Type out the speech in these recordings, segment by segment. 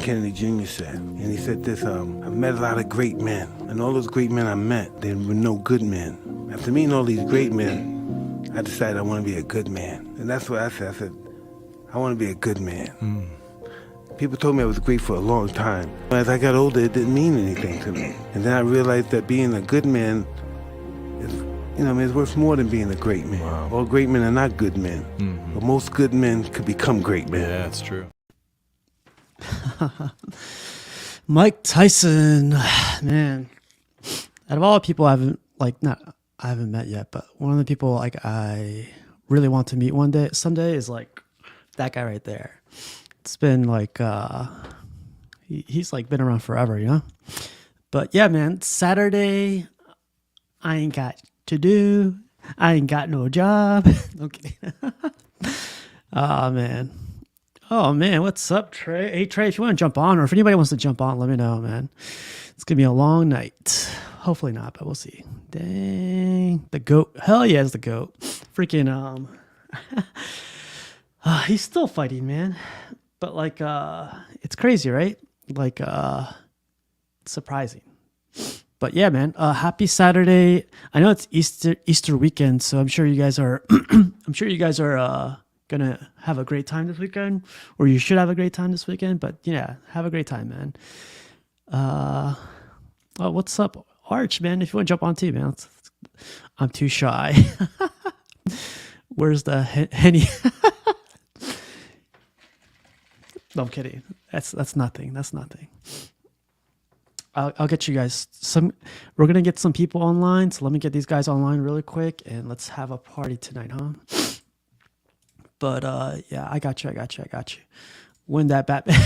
Kennedy Jr. said. And he said this, I've met a lot of great men. And all those great men I met, they were no good men. After meeting all these great men, I decided I want to be a good man. And that's what I said. I said, I want to be a good man. People told me I was great for a long time. As I got older, it didn't mean anything to me. And then I realized that being a good man is, it's worth more than being a great man. Wow. All great men are not good men. But most good men could become great men. Yeah, that's true. Mike Tyson, man. Out of all the people I haven't met yet, but one of the people like I really want to meet someday is like that guy right there. It's been like he's like been around forever, you know? But yeah, man, Saturday, I ain't got to do. I ain't got no job. Okay. Oh man, what's up, Trey? Hey Trey, if you want to jump on, or if anybody wants to jump on, let me know, man. It's gonna be a long night. Hopefully not, but we'll see. Dang, the goat. Hell yeah, it's the goat. Freaking he's still fighting, man. But like it's crazy, right? Like surprising. But yeah, man, happy Saturday. I know it's Easter weekend, so I'm sure you guys are gonna have a great time this weekend, or you should have a great time this weekend. But yeah, have a great time, man. Oh, what's up, Arch, man? If you want to jump on too, man. I'm too shy. Where's the Henny? No, I'm kidding. That's nothing. That's nothing. I'll get you guys some. We're gonna get some people online, so let me get these guys online really quick, and let's have a party tonight, huh? But yeah, I got you. When that Batman,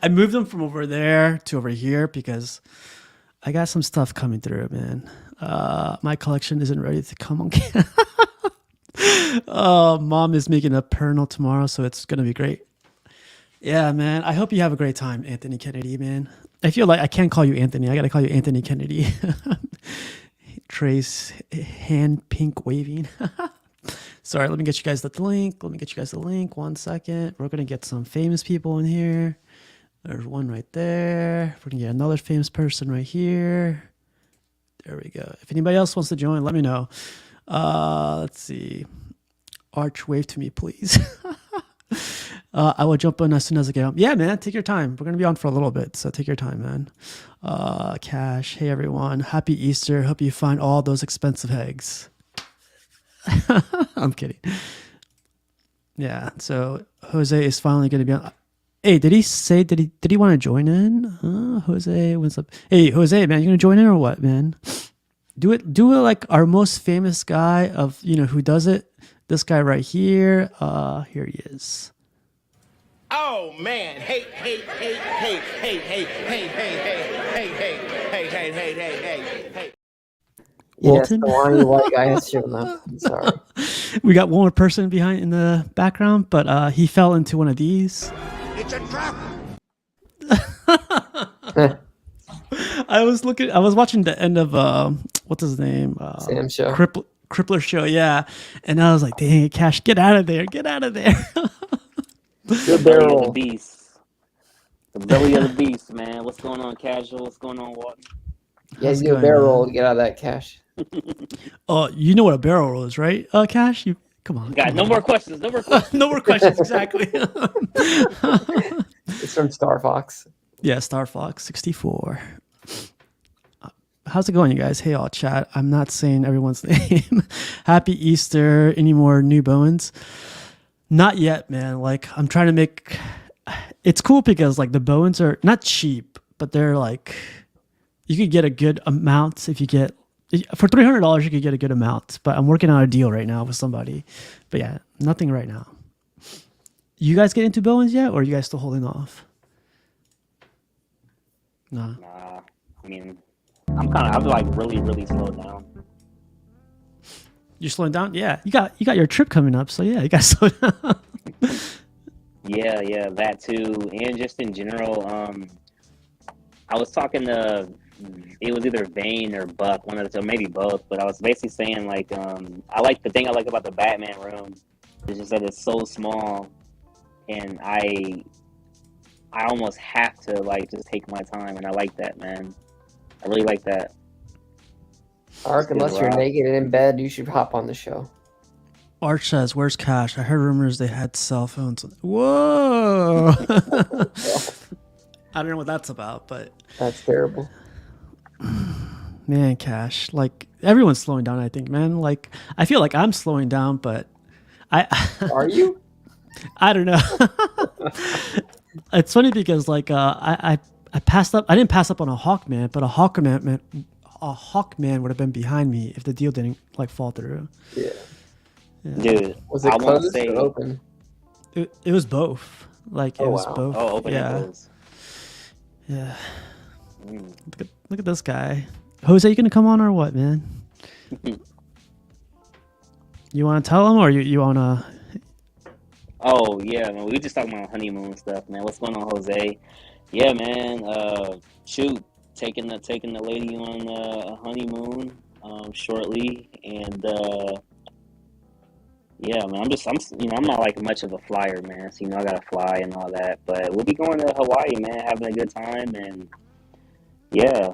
I moved them from over there to over here because I got some stuff coming through, man. My collection isn't ready to come on. Mom is making a pernal tomorrow, so it's gonna be great. Yeah, man. I hope you have a great time, Anthony Kennedy, man. I feel like I can't call you Anthony. I gotta call you Anthony Kennedy. Trey's hand pink waving. Sorry, let me get you guys the link. 1 second. We're gonna get some famous people in here. There's one right there. We're gonna get another famous person right here. There we go. If anybody else wants to join, let me know. Let's see. Arch, wave to me, please. I will jump in as soon as I get home. Yeah, man, take your time. We're going to be on for a little bit, so take your time, man. Cash, hey, everyone. Happy Easter. Hope you find all those expensive eggs. I'm kidding. Yeah, so Jose is finally going to be on. Hey, did he want to join in? Jose, what's up? Hey, Jose, man, you going to join in or what, man? Do it like our most famous guy of, who does it. This guy right here. Here he is. Oh man, hey. Yes, Walton? the whiny white guy has shown up. I'm sorry. We got one more person behind in the background, but he fell into one of these. It's a trap. I was watching the end of what's his name? Sam show. Crippler show, yeah. And I was like, dang it, Cash, get out of there. Good Belly of the barrel. beast. The belly of the beast, man. What's going on, Casual? What's going on, Walton? Yeah, How's it do a going, barrel man? roll to get out of that cash. Oh, you know what a barrel roll is, right? Cash, you come on. Got no more questions. No more questions. No more questions, exactly. It's from Star Fox. Yeah, Star Fox 64. How's it going, you guys? Hey, all chat. I'm not saying everyone's name. Happy Easter. Any more new Bowens? Not yet, man. Like, I'm trying to make. It's cool because like the Bowens are not cheap, but they're like, you could get a good amount if you get for $300. You could get a good amount. But I'm working on a deal right now with somebody. But yeah, nothing right now. You guys get into Bowens yet, or are you guys still holding off? No. Nah, I mean, I'm like really slowed down. You're slowing down? Yeah. You got your trip coming up, so yeah, you got to slow down. Yeah, that too, and just in general. I was talking to, it was either Vane or Buck, one of the two, maybe both, but I was basically saying like, I like about the Batman room is just that it's so small, and I almost have to like just take my time, and I like that, man. I really like that. Ark, unless you're naked and in bed, you should hop on the show. Arch says, "Where's Cash? I heard rumors they had cell phones." Whoa! I don't know what that's about, but That's terrible. man, Cash, like everyone's slowing down. I think, man. Like I feel like I'm slowing down, but Are you? I don't know. It's funny because like I passed up. I didn't pass up on a Hawkman, but a Hawkman would have been behind me if the deal didn't like fall through. Yeah. Dude, Was it I want to closed say, or open? It was both. Like it Oh, was wow. both. oh, open yeah. and close. Yeah. Mm. Look at this guy. Jose, you gonna come on or what, man? You want to tell him or you want to? Oh yeah, man. We just talking about honeymoon stuff, man. What's going on, Jose? Yeah, man. Shoot, taking the lady on a honeymoon shortly, and yeah, man. I'm not like much of a flyer, man. So I gotta fly and all that, but we'll be going to Hawaii, man, having a good time, and yeah,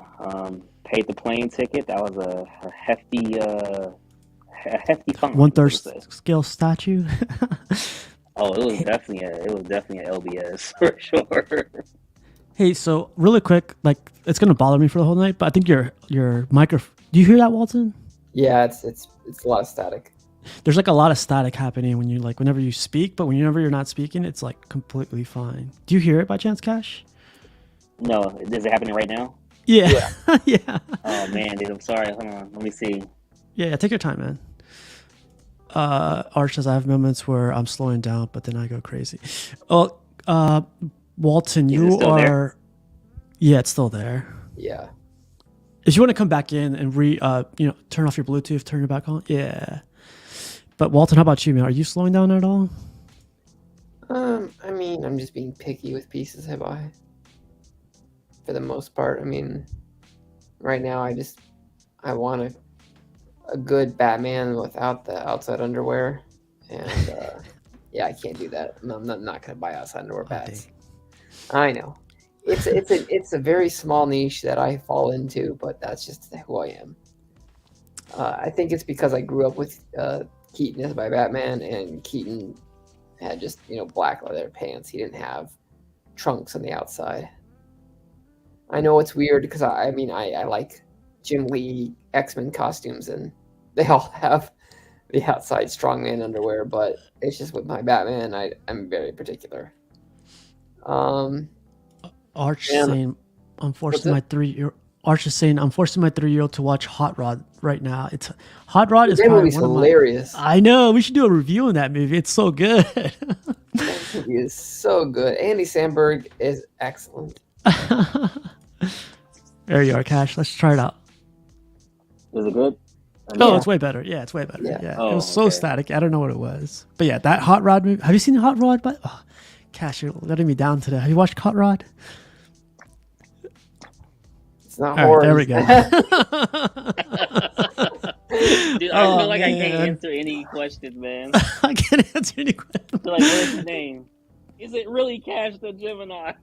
paid the plane ticket. That was a hefty fine. 1/3 scale statue. Oh, it was definitely a LBS for sure. Hey, so really quick, like it's gonna bother me for the whole night, but I think your microphone. Do you hear that, Walton? Yeah, it's a lot of static. There's like a lot of static happening when you like whenever you speak, but whenever you're not speaking, it's like completely fine. Do you hear it by chance, Cash? No, is it happening right now? Yeah, yeah. Oh man, dude, I'm sorry. Hold on, let me see. Yeah, take your time, man. Arch says I have moments where I'm slowing down, but then I go crazy. Oh, Walton, Is it you still are. there? Yeah, it's still there. Yeah. If you want to come back in and turn off your Bluetooth, turn it back on. Yeah. But Walton, how about you, man? Are you slowing down at all? I mean, I'm just being picky with pieces I buy. For the most part, I mean, right now I want a good Batman without the outside underwear, and yeah, I can't do that. I'm not gonna buy outside underwear bats. I know, it's a very small niche that I fall into, but that's just who I am. I think it's because I grew up with Keaton as my Batman, and Keaton had just black leather pants. He didn't have trunks on the outside. I know it's weird because I mean I like Jim Lee X-Men costumes, and they all have the outside strongman underwear, but it's just with my Batman, I'm very particular. Arch and- saying, I'm forcing my 3-year. Arch is saying I'm forcing my 3-year-old to watch Hot Rod right now. It's Hot Rod is That probably movie's one of hilarious. I know. We should do a review on that movie. It's so good. That movie is so good. Andy Samberg is excellent. There you are, Cash. Let's try it out. Is it good? Oh, Yeah. it's way better. Yeah, it's way better. Yeah. Yeah, Oh, it was so okay. static. I don't know what it was, but yeah, that Hot Rod movie. Have you seen Hot Rod? But Cash, you're letting me down today. Have you watched Hot Rod? It's not All horror. right, there we go. Dude, I Oh, feel like I can't man. answer any questions, man. I can't answer any questions. Like, what is his name? Is it really Cash the Gemini?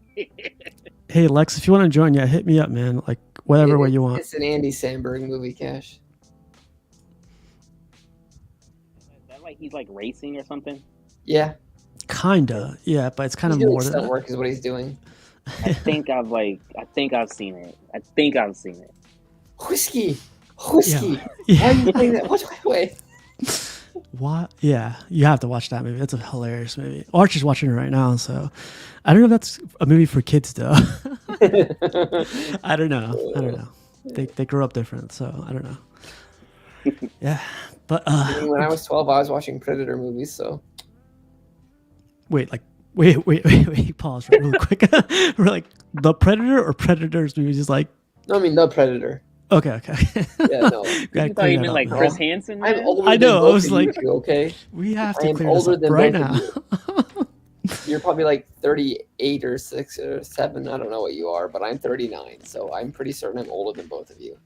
Hey Lex, if you want to join, yeah, hit me up, man. Like whatever way you want. It's an Andy Samberg movie, Cash. Is that like he's like racing or something? Yeah. Kinda, yeah, but it's kind He's of doing more than stunt that. work is what he's doing. I think I've seen it. I think I've seen it. Whiskey. Yeah. Why are Yeah. you playing that? Wait. What? Yeah, you have to watch that movie. It's a hilarious movie. Arch is watching it right now, so I don't know if that's a movie for kids though. I don't know. They grew up different, so I don't know. Yeah, but I mean, when I was 12, I was watching Predator movies, so wait, pause real quick. We're like the Predator or Predators movies is like no, I mean the Predator. okay. Yeah, no. Gotta You thought clear you that meant up, like man. Chris Hansen? I'm man? older I know, than I both was of like- you, okay? We have I to am clear this older up than right both now. of you. You're probably like 38 or 6 or 7. I don't know what you are, but I'm 39, so I'm pretty certain I'm older than both of you.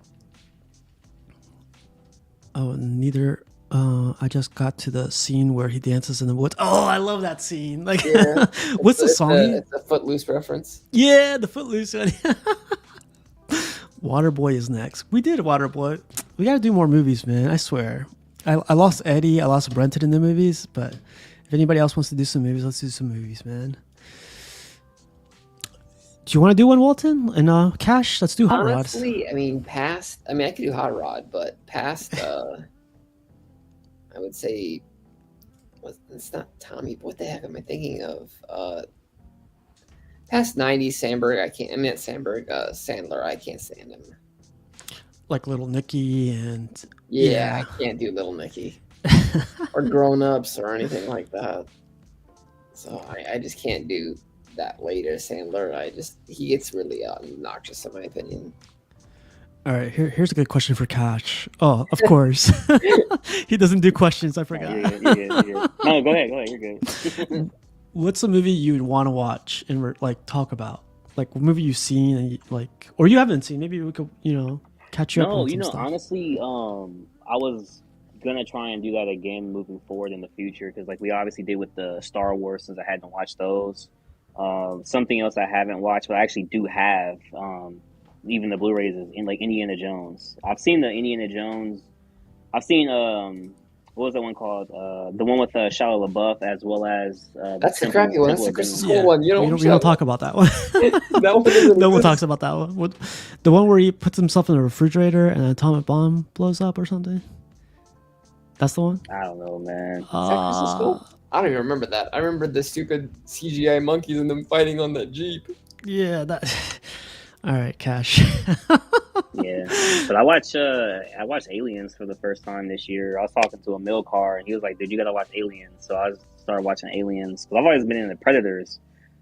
Oh, neither I just got to the scene where he dances in the woods. Oh, I love that scene. Like, Yeah. what's the song? It's a Footloose reference. Yeah, the Footloose one. Waterboy is next. We did Waterboy. We gotta do more movies, man. I swear. I lost Eddie. I lost Brenton in the movies, but if anybody else wants to do some movies, let's do some movies, man. Do you want to do one, Walton? And Cash, let's do Hot Rods. Honestly, I mean, I could do Hot Rod, but past, I would say, it's not Tommy. What the heck am I thinking of? Past 90s Sandberg, not Sandberg, Sandler, I can't stand him. Like Little Nicky and Yeah, I can't do Little Nicky or Grown Ups or anything like that. So I just can't do that later Sandler. He gets really obnoxious in my opinion. All right, here's a good question for Cash. Oh, of course. He doesn't do questions. I forgot. You're good. No, go ahead. You're good. What's a movie you'd want to watch and like talk about? Like a movie you've seen and like, or you haven't seen? Maybe we could, catch you up. No, on some stuff. honestly, I was gonna try and do that again moving forward in the future because, like, we obviously did with the Star Wars since I hadn't watched those. Something else I haven't watched, but I actually do have, even the Blu-rays is in like Indiana Jones. I've seen the Indiana Jones. I've seen what was that one called? The one with Shia LaBeouf, as well as that's the crappy one. That's the Crystal Skull one. We don't talk about that one. No one talks about that one. The one where he puts himself in a refrigerator and an atomic bomb blows up or something. That's the one. I don't know, man. Is that Crystal Skull? I don't even remember that. I remember the stupid CGI monkeys and them fighting on that Jeep. Yeah, that. All right, Cash. Yeah, but I watched Aliens for the first time this year. I was talking to a mill car, and he was like, "Dude, you gotta watch Aliens." So I started watching Aliens because I've always been into Predators,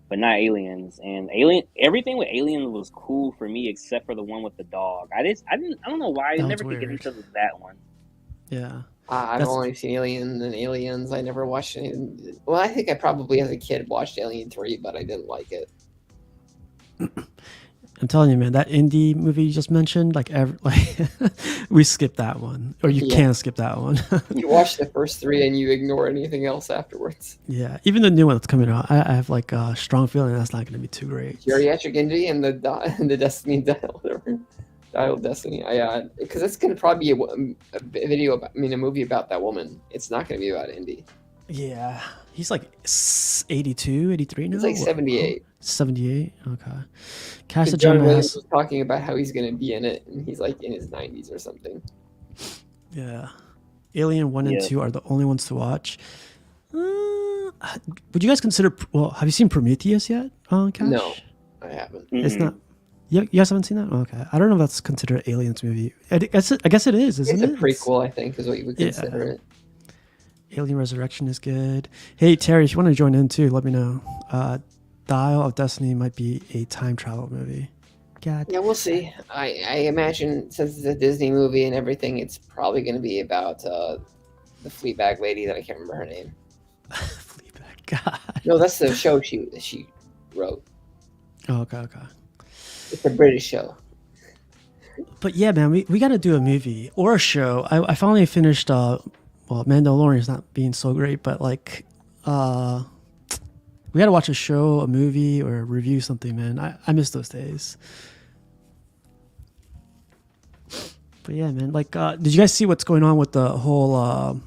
but not Aliens. And everything with Aliens was cool for me except for the one with the dog. I don't know why I never could get into that one. Yeah. I've only seen Alien and Aliens. I never watched any. Well, I think I probably as a kid watched Alien 3, but I didn't like it. I'm telling you, man, that indie movie you just mentioned, we skipped that one, or you can't skip that one. You watch the first 3 and you ignore anything else afterwards. Yeah, even the new one that's coming out, I have like a strong feeling that's not going to be too great. Geriatric Indie and the Destiny Dial, whatever. Dial Destiny. Because it's going to probably be a movie about that woman. It's not going to be about Indy. Yeah, he's like 82, 83 now. He's like 78. 78. Okay. Cash the John Gem Williams was talking about how he's going to be in it, and he's like in his 90s or something. Yeah. Alien 1 and 2 are the only ones to watch. Would you guys consider? Well, have you seen Prometheus yet? Cash? No, I haven't. It's not. You guys haven't seen that? Okay. I don't know if that's considered an Aliens movie. I guess it is, isn't it? It's a prequel, I think, is what you would consider it. Alien Resurrection is good. Hey, Terry, if you want to join in too, let me know. Dial of Destiny might be a time travel movie. God. Yeah, we'll see. I imagine since it's a Disney movie and everything, it's probably going to be about the Fleabag lady that I can't remember her name. Fleabag, God. No, that's the show she wrote. Oh, okay. It's a British show. But yeah, man, we got to do a movie or a show. I finally finished. Mandalorian's not being so great, but like, we got to watch a show, a movie, or review something, man. I miss those days. But yeah, man, like, did you guys see what's going on with the whole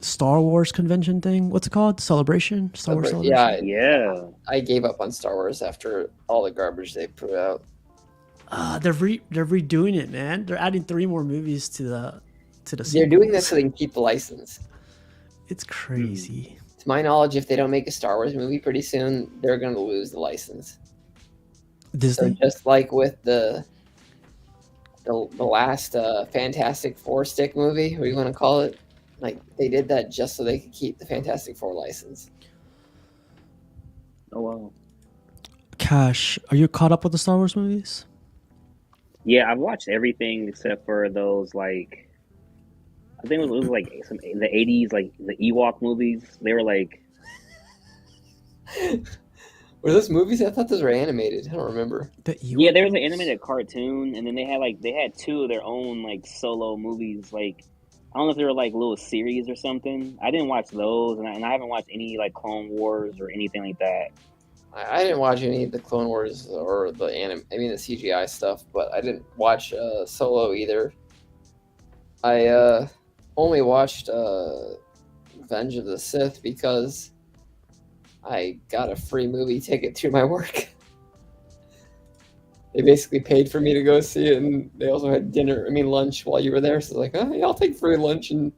Star Wars convention thing? What's it called? Celebration? Star Wars Celebration? Yeah. I gave up on Star Wars after all the garbage they put out. They're redoing it, man. They're adding 3 more movies to the They're doing this so they can keep the license. It's crazy. To my knowledge, if they don't make a Star Wars movie pretty soon, they're going to lose the license. Disney? So just like with the last Fantastic Four stick movie, what do you want to call it? Like, they did that just so they could keep the Fantastic Four license. Oh, wow. Cash, are you caught up with the Star Wars movies? Yeah, I've watched everything except for those, like, I think it was like the 80s, like the Ewok movies. They were like... Were those movies? I thought those were animated. I don't remember. Yeah, there was an animated cartoon, and then they had 2 of their own, like, solo movies, like, I don't know if they were like little series or something. I didn't watch those, and I haven't watched any like Clone Wars or anything like that. I didn't watch any of the Clone Wars or the the CGI stuff, but I didn't watch Solo either. I only watched Revenge of the Sith because I got a free movie ticket through my work. They basically paid for me to go see it, and they also had lunch while you were there. So like, oh yeah, I'll take free lunch in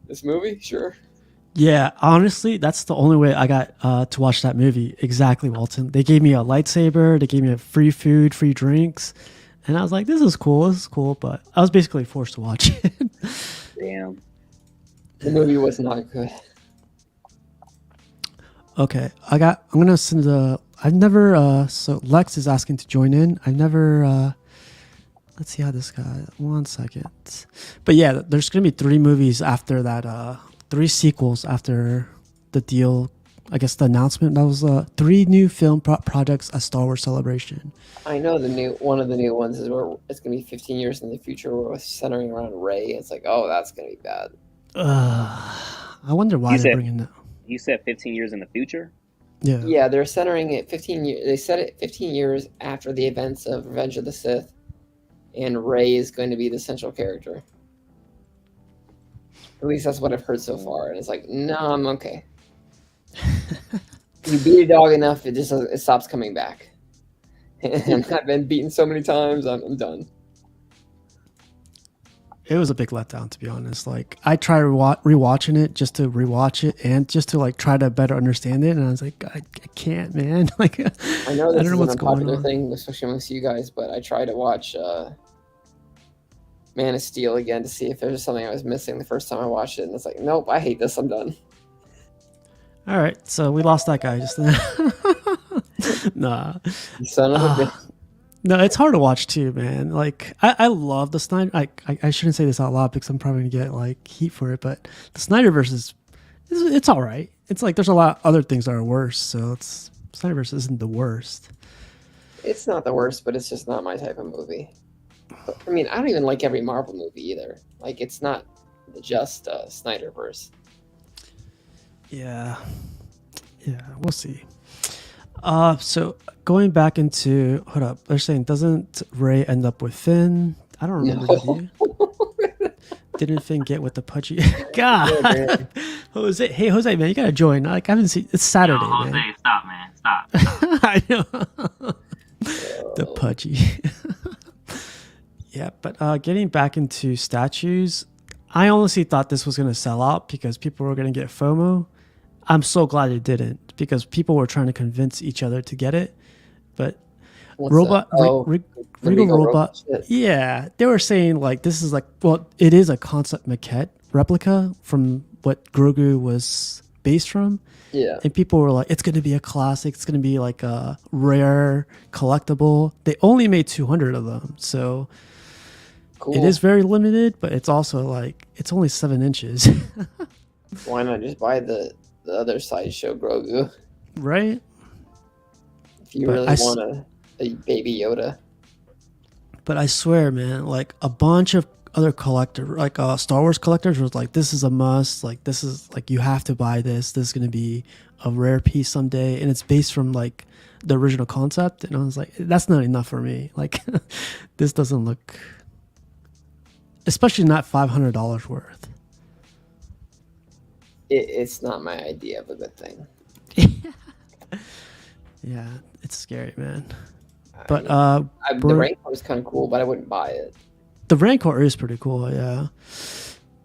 this movie, sure. Yeah, honestly, that's the only way I got to watch that movie. Exactly, Walton. They gave me a lightsaber. They gave me a free food, free drinks, and I was like, "This is cool. This is cool." But I was basically forced to watch it. Damn. The movie was not good. Okay, I'm gonna send the. I've never. So Lex is asking to join in. I've never. Let's see how this guy. 1 second. But yeah, there's gonna be 3 movies after that. 3 sequels after the deal. I guess the announcement that was 3 new film projects at Star Wars Celebration. I know one of the new ones is where it's gonna be 15 years in the future, where it's centering around Rey. It's like, oh, that's gonna be bad. I wonder why they're bringing that. You said 15 years in the future? Yeah. Yeah, they're centering it 15 years. They set it 15 years after the events of Revenge of the Sith, and Rey is going to be the central character. At least that's what I've heard so far. And it's like, no, I'm okay. You beat a dog enough, it stops coming back. And I've been beaten so many times, I'm done. It was a big letdown, to be honest. Like, I tried rewatching it just to rewatch it and just to like try to better understand it, and I was like, I can't, man. Like, I know this is an unpopular thing, especially amongst you guys, but I tried to watch Man of Steel again to see if there was something I was missing the first time I watched it, and it's like, nope, I hate this. I'm done. All right, so we lost that guy just then. Nah. You son of a bitch. No, it's hard to watch too, man. Like, I love the Snyder. I shouldn't say this out loud because I'm probably gonna get like heat for it, but the Snyderverse it's all right. It's like there's a lot of other things that are worse, so Snyderverse isn't the worst. It's not the worst, but it's just not my type of movie. But, I mean, I don't even like every Marvel movie either. Like, it's not just Snyderverse. Yeah, we'll see. So going back into hold up, they're saying doesn't Rey end up with Finn? I don't remember. No. Didn't Finn get with the pudgy? God, Jose. Hey, Jose, man, you gotta join. Like, I haven't seen. It's Saturday, Yo, Jose, man. stop, man, stop. I know. The pudgy. Yeah, but getting back into statues, I honestly thought this was gonna sell out because people were gonna get FOMO. I'm so glad it didn't because people were trying to convince each other to get it. But Regal Robot, yeah, they were saying like this is like, well, it is a concept maquette replica from what Grogu was based from. Yeah. And people were like, it's going to be a classic. It's going to be like a rare collectible. They only made 200 of them. So Cool. It is very limited, but it's also like, it's only 7 inches. Why not just buy the other sideshow Grogu? Right? If you But really want a baby Yoda. But I swear, man, like a bunch of other Star Wars collectors was like, this is a must. Like, this is like, you have to buy this. This is going to be a rare piece someday. And it's based from like the original concept. And I was like, that's not enough for me. Like, this doesn't look, especially not $500 worth. It's not my idea of a good thing. Yeah, it's scary, man. But the Rancor is kind of cool, but I wouldn't buy it. The Rancor is pretty cool, yeah.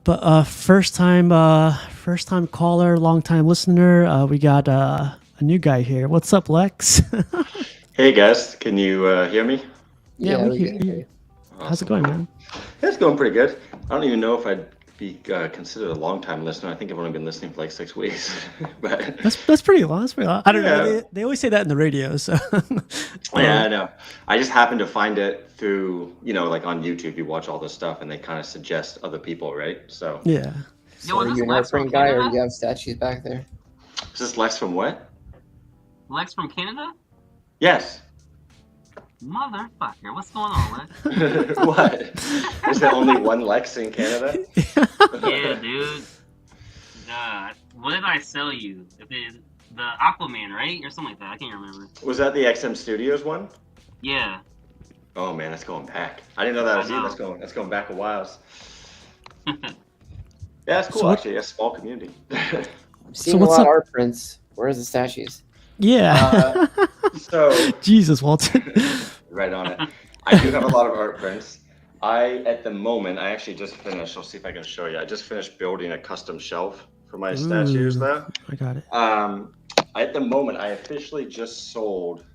But first time caller, long time listener. We got a new guy here. What's up, Lex? Hey guys, can you hear me? Yeah, we hear you. How's it going, man? It's going pretty good. I don't even know if I'd be considered a long time listener. I think I've only been listening for like 6 weeks. But that's pretty long. That's pretty long. I don't know. They always say that in the radio. So yeah, I know. I just happened to find it through, like on YouTube. You watch all this stuff, and they kind of suggest other people, right? So yeah. So are you an airplane guy, or do you have statues back there? Is this Lex from what? Lex from Canada? Yes. Motherfucker, what's going on, Lex? What? Is there only one Lex in Canada? Yeah, dude. What did I sell you? The Aquaman, right? Or something like that. I can't remember. Was that the XM Studios one? Yeah. Oh man, that's going back. I didn't know that was I you. know. That's going back a while. Yeah, that's cool So what- actually. A small community. I'm seeing a what's lot up- of art prints. Where's the statues? Yeah. So Jesus, Walton. right on it. I do have a lot of art prints. At the moment, I actually just finished. I'll see if I can show you. I just finished building a custom shelf for my statues Ooh. there. I got it. At the moment, I officially just sold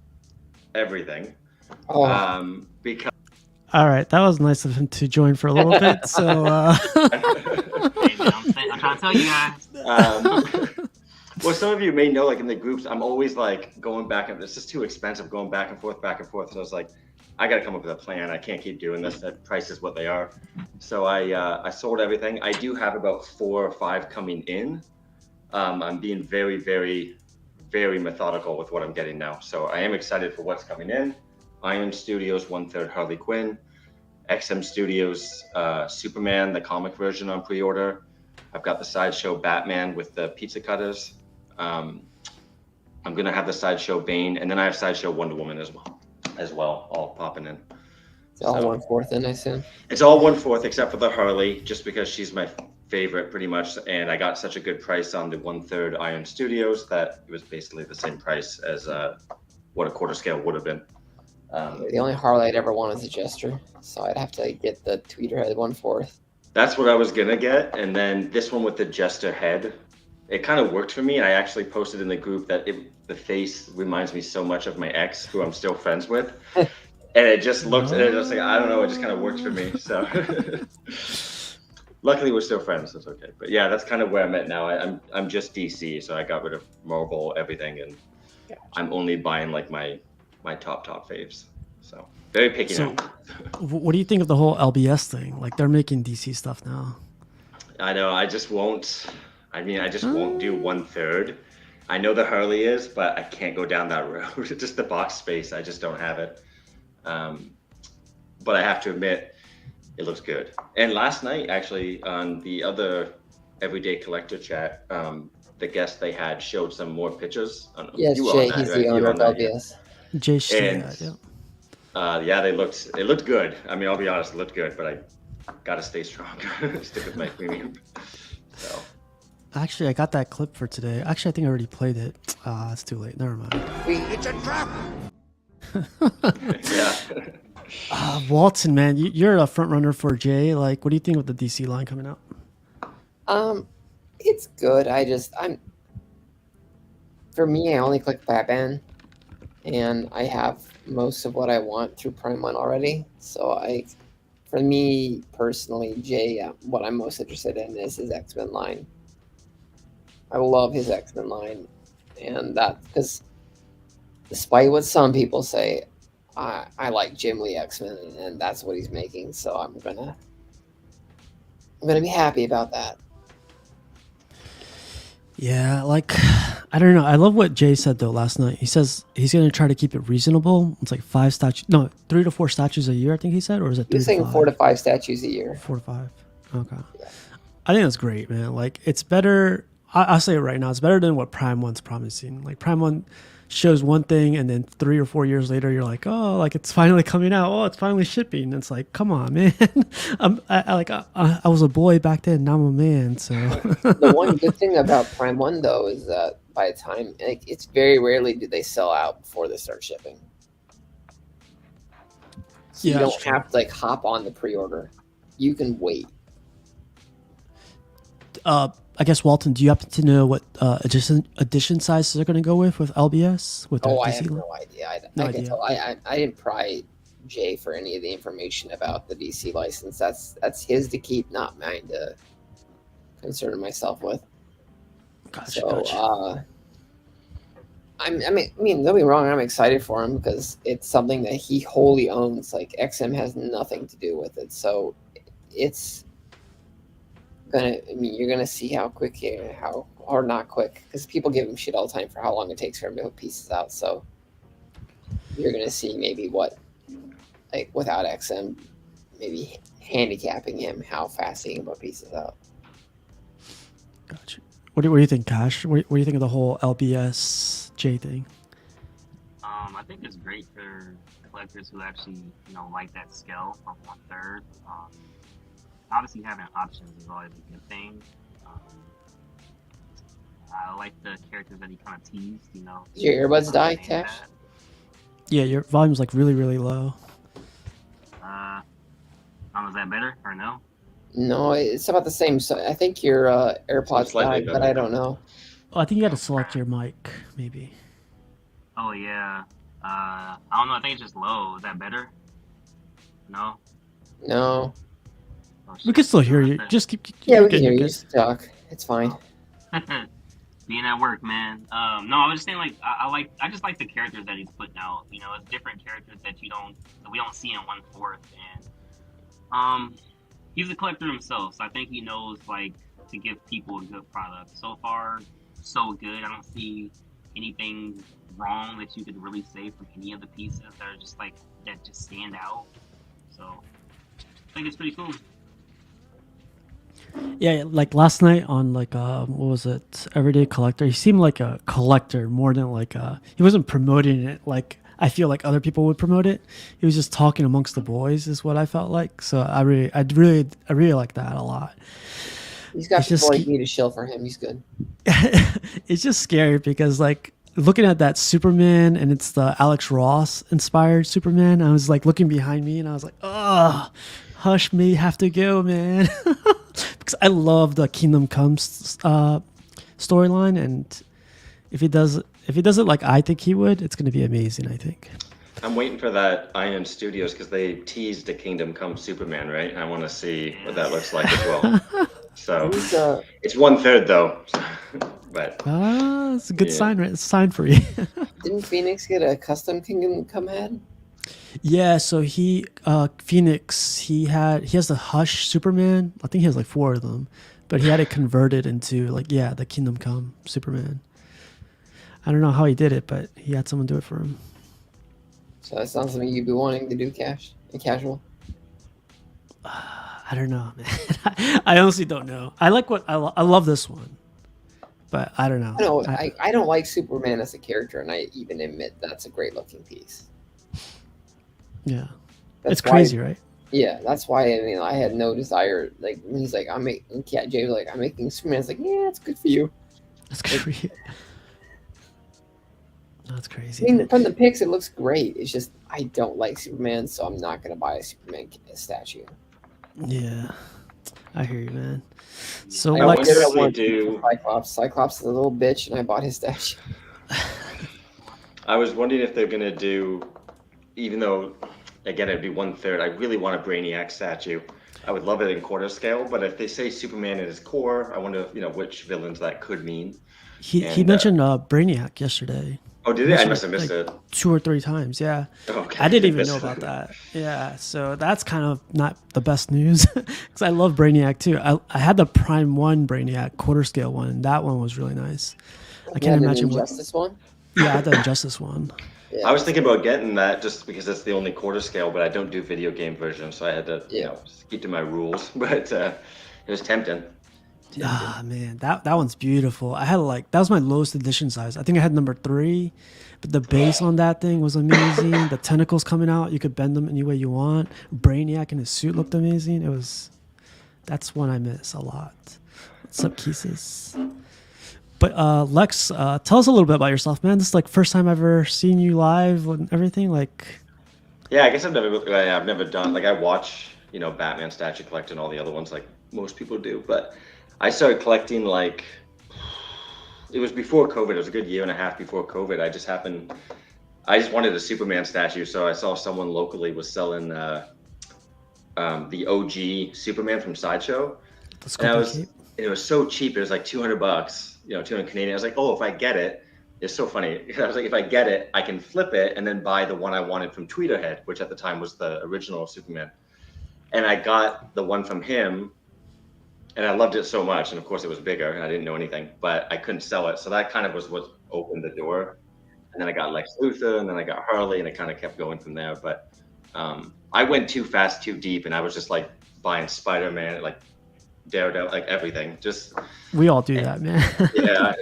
everything. Oh, Because All right, that was nice of him to join for a little bit. So, Hey, man, I'm trying to tell you guys. well, some of you may know, like in the groups, I'm always like going back and it's just too expensive going back and forth. So I was like, I got to come up with a plan. I can't keep doing this. The price is what they are. So I sold everything. I do have about 4 or 5 coming in. I'm being very, very, very methodical with what I'm getting now. So I am excited for what's coming in. Iron Studios 1/3 Harley Quinn, XM Studios Superman, the comic version on pre-order. I've got the Sideshow Batman with the pizza cutters. I'm gonna have the Sideshow Bane, and then I have Sideshow Wonder Woman as well, all popping in. it's all So- 1/4 then, I assume. It's all 1/4 except for the Harley, just because she's my favorite pretty much, and I got such a good price on the 1/3 Iron Studios that it was basically the same price as what a quarter scale would have been. The only Harley I'd ever want is a Jester, so I'd have to get the tweeter head 1/4. That's what I was gonna get, and then this one with the Jester head, it kind of worked for me. I actually posted in the group that the face reminds me so much of my ex, who I'm still friends with, and it just looked, and it was like, I don't know, it just kind of works for me. So luckily we're still friends, that's okay. But yeah, that's kind of where I'm at now. I'm just DC, so I got rid of Marvel, everything, and I'm only buying like my top faves. So very picky So- now. what do you think of the whole LBS thing? Like, they're making DC stuff now. I know. I just won't do 1/3. I know the Harley is, but I can't go down that road. Just the box space, I just don't have it. But I have to admit, it looks good. And last night, actually, on the other Everyday Collector chat, the guest they had showed some more pictures. I don't know, Yes, you were Jay, on that, he's right? the You were owner on of that, yeah. LBS. Jay And- Shea, yeah. Yeah, it looked good. I mean, I'll be honest, it looked good, but I gotta stay strong, stick with my premium. So Actually, I got that clip for today. Actually, I think I already played it. It's too late. Never mind. It's a trap. yeah, Walton, man, you're a front runner for Jay. Like, what do you think of the DC line coming out? It's good. For me, I only click Batman, and I have most of what I want through Prime 1 already. So for me personally, Jay, what I'm most interested in is his X-Men line. I love his X-Men line, and that because despite what some people say, I like Jim Lee X-Men, and that's what he's making. So I'm gonna be happy about that. Yeah, like, I don't know. I love what Jay said though last night. He says he's gonna try to keep it reasonable. It's like 3 to 4 statues a year, I think he said, or is it 3 He's to saying 5? 4 to 5 statues a year. 4 to 5. Okay. I think that's great, man. Like, it's better. I'll say it right now. It's better than what Prime 1's promising. Like, Prime 1 shows one thing, and then 3 or 4 years later, you're like, oh, like, it's finally coming out. Oh, it's finally shipping. And it's like, come on, man. I was a boy back then. Now I'm a man. So The one good thing about Prime 1, though, is that by the time, like, it's very rarely do they sell out before they start shipping. So Yeah, you that's don't true. have to, like, hop on the pre-order. You can wait. I guess, Walton, do you happen to know what edition sizes they're going to go with LBS? With the Oh, I DC have line? no idea. No I can idea. tell. I didn't pry Jay for any of the information about the DC license. That's his to keep, not mine to concern myself with. Gotcha, So, gotcha. I mean, don't be wrong. I'm excited for him because it's something that he wholly owns. Like, XM has nothing to do with it. So it's you're gonna see how quick or not quick, because people give him shit all the time for how long it takes for him to put pieces out. So you're gonna see maybe what like without XM, maybe handicapping him how fast he can put pieces out. Gotcha. What do you think, Cash? What do you think of the whole LBSJ thing? I think it's great for collectors who actually, like that scale of 1/3. Obviously, having options is always a good thing. I like the characters that he kind of teased, Did your earbuds die, saying Cash? that. Yeah, your volume's like really, really low. Was that better or no? No, it's about the same. So I think your AirPods slightly died, but better. I don't know. Oh, I think you got to select your mic, maybe. Oh yeah. I don't know. I think it's just low. Is that better? No. No. Oh, We can still hear you. Just keep. Yeah, you're we can good, hear you're you. good. Just talk. It's fine. Being at work, man. No, I was just saying, like, I just like the characters that he's putting out. It's different characters that we don't see in 1/4, and he's a collector himself, so I think he knows like to give people a good product. So far, so good. I don't see anything wrong that you could really say from any of the pieces that are just like that just stand out. So I think it's pretty cool. Yeah, like last night on like what was it? Everyday Collector. He seemed like a collector more than like he wasn't promoting it like I feel like other people would promote it. He was just talking amongst the boys, is what I felt like. So I really like that a lot. He's got It's just people like ske- me to shill for him. He's good. It's just scary because like looking at that Superman and it's the Alex Ross inspired Superman. I was like looking behind me and I was like, oh, hush me, have to go, man. Because I love the Kingdom Comes storyline, and if he does it like I think he would, it's going to be amazing. I think. I'm waiting for that Iron Studios because they teased a Kingdom Come Superman, right? I want to see what that looks like as well. So Who's, it's 1/3 though, but It's a good Yeah. sign, right? It's a sign for you. didn't Phoenix get a custom Kingdom Come head? Yeah, so he Phoenix, he has the Hush Superman. I think he has like 4 of them, but he had it converted into like the Kingdom Come Superman. I don't know how he did it, but he had someone do it for him. So that sounds like you'd be wanting to do cash and casual. I don't know, man. I honestly don't know. I like I love this one, but I don't know. I know I don't like Superman as a character, and I even admit that's a great looking piece. Yeah, That's it's crazy, right? Yeah, that's why I had no desire. Like when he's like, I'm making Cat Jay was like, I'm making Superman. It's like, yeah, it's good for you. That's crazy. That's I crazy. mean, from the pics, it looks great. It's just I don't like Superman, so I'm not gonna buy a Superman statue. Yeah, I hear you, man. So I Lex, wonder- I they do- Cyclops. Cyclops is a little bitch, and I bought his statue. I was wondering if they're gonna do, even though again it'd be 1/3. I really want a Brainiac statue. I would love it in quarter scale, but if they say Superman in his core, I wonder which villains that could mean. he and, mentioned Brainiac yesterday. Oh, did it? I must have missed it. 2 or 3 times. Yeah, Okay. I didn't even Missed know it. about that. Yeah, so that's kind of not the best news because I love Brainiac too. I had the Prime 1 Brainiac quarter scale one. And that one was really nice. I can't imagine what. Injustice one. Yeah, I had the Injustice one. Yeah. I was thinking about getting that just because it's the only quarter scale, but I don't do video game versions, so I had to keep to my rules. But it was tempting. Ah man, that one's beautiful. I had that was my lowest edition size. I think I had number 3, but the base on that thing was amazing. The tentacles coming out, you could bend them any way you want. Brainiac in his suit looked amazing. That's one I miss a lot. What's up, Kisses? But Lex, tell us a little bit about yourself, man. This is like first time I've ever seen you live and everything. Like, Yeah, I guess I've never done I watch Batman statue collect and all the other ones like most people do, but I started collecting it was before COVID. It was a good year and a half before COVID. I just wanted a Superman statue, so I saw someone locally was selling the OG Superman from Sideshow, and it was so cheap. It was like $200, 200 Canadian. I was like, oh, if I get it, it's so funny. I was like, if I get it, I can flip it and then buy the one I wanted from Tweeterhead, which at the time was the original Superman. And I got the one from him, and I loved it so much. And of course, it was bigger, and I didn't know anything, but I couldn't sell it. So that kind of was what opened the door. And then I got Lex Luthor, and then I got Harley, and it kind of kept going from there. But I went too fast, too deep, and I was just like buying Spider-Man, like Daredevil, like everything. Just We all do that, man. yeah,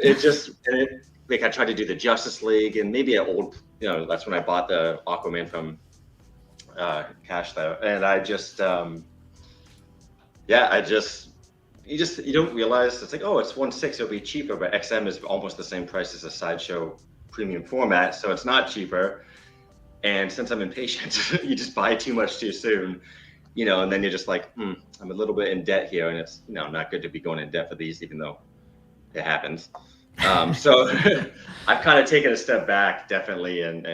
like I tried to do the Justice League, and maybe an old, that's when I bought the Aquaman from Cash though, and I just you don't realize it's like, oh, it's 1/6, it'll be cheaper, but XM is almost the same price as a Sideshow premium format, so it's not cheaper. And since I'm impatient, you just buy too much too soon, and then you're just like, I'm a little bit in debt here, and it's not good to be going in debt for these, even though it happens. So I've kind of taken a step back, definitely, and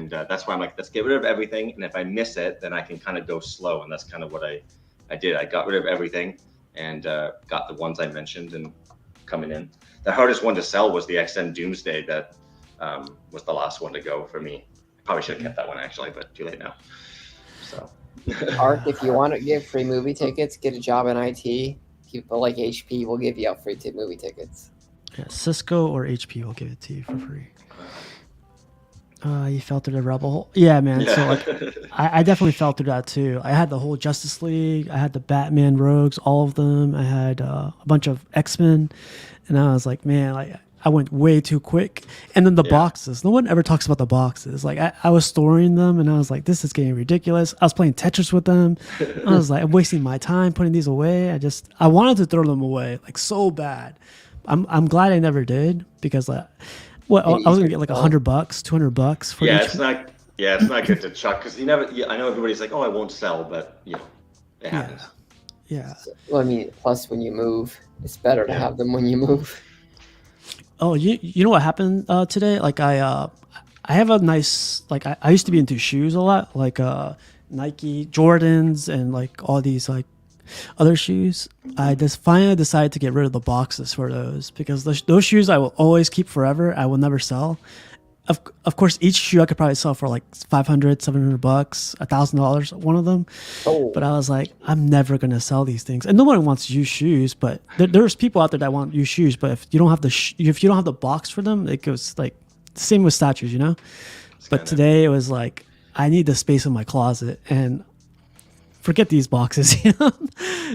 that's why I'm like, let's get rid of everything, and if I miss it, then I can kind of go slow, and that's kind of what I did. I got rid of everything and got the ones I mentioned and coming in. The hardest one to sell was the XM Doomsday that was the last one to go for me. Probably should have kept that one actually, but too late now. So, Ark, if you want to give free movie tickets, get a job in IT. People like HP will give you out free movie tickets. Yeah, Cisco or HP will give it to you for free. You fell through the rebel hole. Yeah, man. Yeah. So like, I definitely fell through that too. I had the whole Justice League. I had the Batman Rogues, all of them. I had a bunch of X-Men, and I was like, man, like I went way too quick. And then the boxes. No one ever talks about the boxes. Like I was storing them, and I was like, this is getting ridiculous. I was playing Tetris with them. I was like, I'm wasting my time putting these away. I wanted to throw them away like so bad. I'm glad I never did, because I was gonna get like $100, $200 for each. It's not good to chuck, because I know everybody's like, oh, I won't sell, but it happens. Yeah. Well, I mean, plus when you move, it's better to have them when you move. Oh, you know what happened today? Like I have a nice, like I used to be into shoes a lot, like Nike, Jordans, and like all these like other shoes. I just finally decided to get rid of the boxes for those, because those shoes I will always keep forever. I will never sell. Of course, each shoe I could probably sell for like $500, $700, $1,000, one of them. Oh. But I was like, I'm never gonna sell these things, and no one wants used shoes. But there's people out there that want used shoes. But if you don't have if you don't have the box for them, it goes like same with statues, But today it was like, I need the space in my closet, and forget these boxes,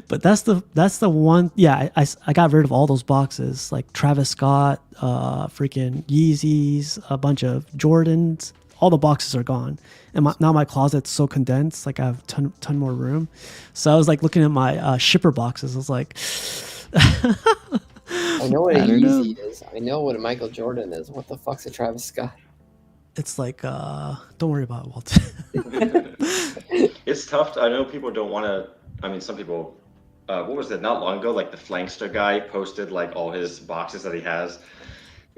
But that's the one. Yeah, I got rid of all those boxes, like Travis Scott, freaking Yeezys, a bunch of Jordans. All the boxes are gone, and now my closet's so condensed. Like I have a ton more room. So I was like looking at my shipper boxes. I was like, I know what a Yeezy is. I know what a Michael Jordan is. What the fuck's a Travis Scott? It's like, don't worry about it, Walt. It's tough. I know people don't want to. I mean, some people. What was it? Not long ago, like the Flankster guy posted like all his boxes that he has,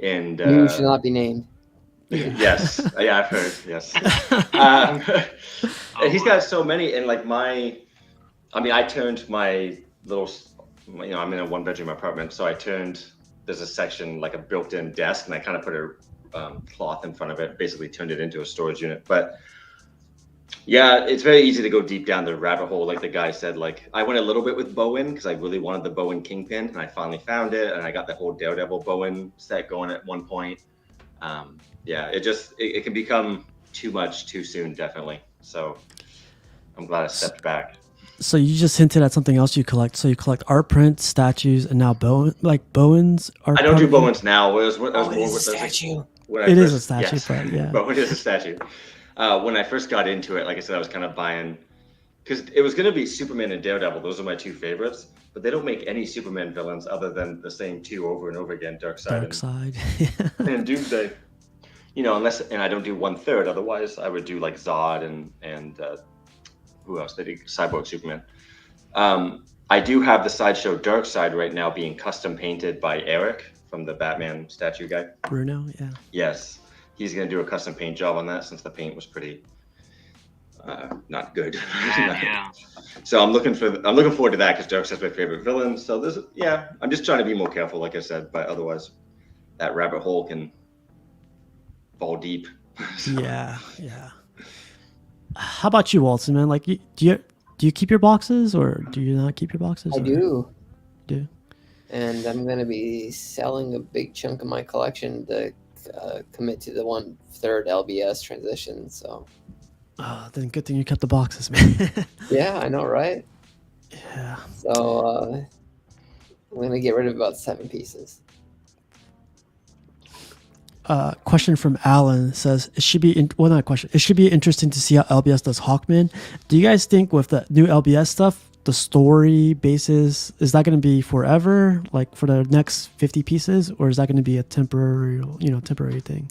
and You should not be named. Yes, I've heard. Yes, and he's got so many, and like I turned my little. I'm in a 1-bedroom apartment, so there's a section like a built-in desk, and I kind of put a cloth in front of it, basically turned it into a storage unit. But yeah, it's very easy to go deep down the rabbit hole, like the guy said. Like I went a little bit with Bowen, because I really wanted the Bowen Kingpin, and I finally found it, and I got the whole Daredevil Bowen set going at one point. It can become too much too soon, definitely. So I'm glad I stepped back. So you just hinted at something else you collect. So you collect art prints, statues, and now Bowens art. I don't do Bowens now. It was it's a statue. It is a statue, but yeah. Bowen is a statue. When I first got into it, like I said, I was kind of buying, because it was going to be Superman and Daredevil. Those are my two favorites, but they don't make any Superman villains other than the same two over and over again, Darkseid and Doomsday. And I don't do 1/3. Otherwise, I would do like Zod and who else? They did Cyborg Superman. I do have the Sideshow Darkseid right now being custom painted by Eric from the Batman statue guy. Bruno, yeah. Yes, he's going to do a custom paint job on that, since the paint was pretty not good. Yeah. So I'm looking forward to that, because Darkseid's my favorite villain. So I'm just trying to be more careful, like I said, but otherwise that rabbit hole can fall deep. Yeah. How about you, Walton, man? Like, do you keep your boxes, or do you not keep your boxes? I do. And I'm going to be selling a big chunk of my collection to commit to the 1/3 LBS transition. So Then good thing you kept the boxes, man. Yeah, I know, right? Yeah. So I'm gonna get rid of about 7 pieces. Question from Alan says it should be well, not a question. It should be interesting to see how LBS does Hawkman. Do you guys think with the new LBS stuff, the story basis is that going to be forever, like for the next 50 pieces, or is that going to be a temporary thing?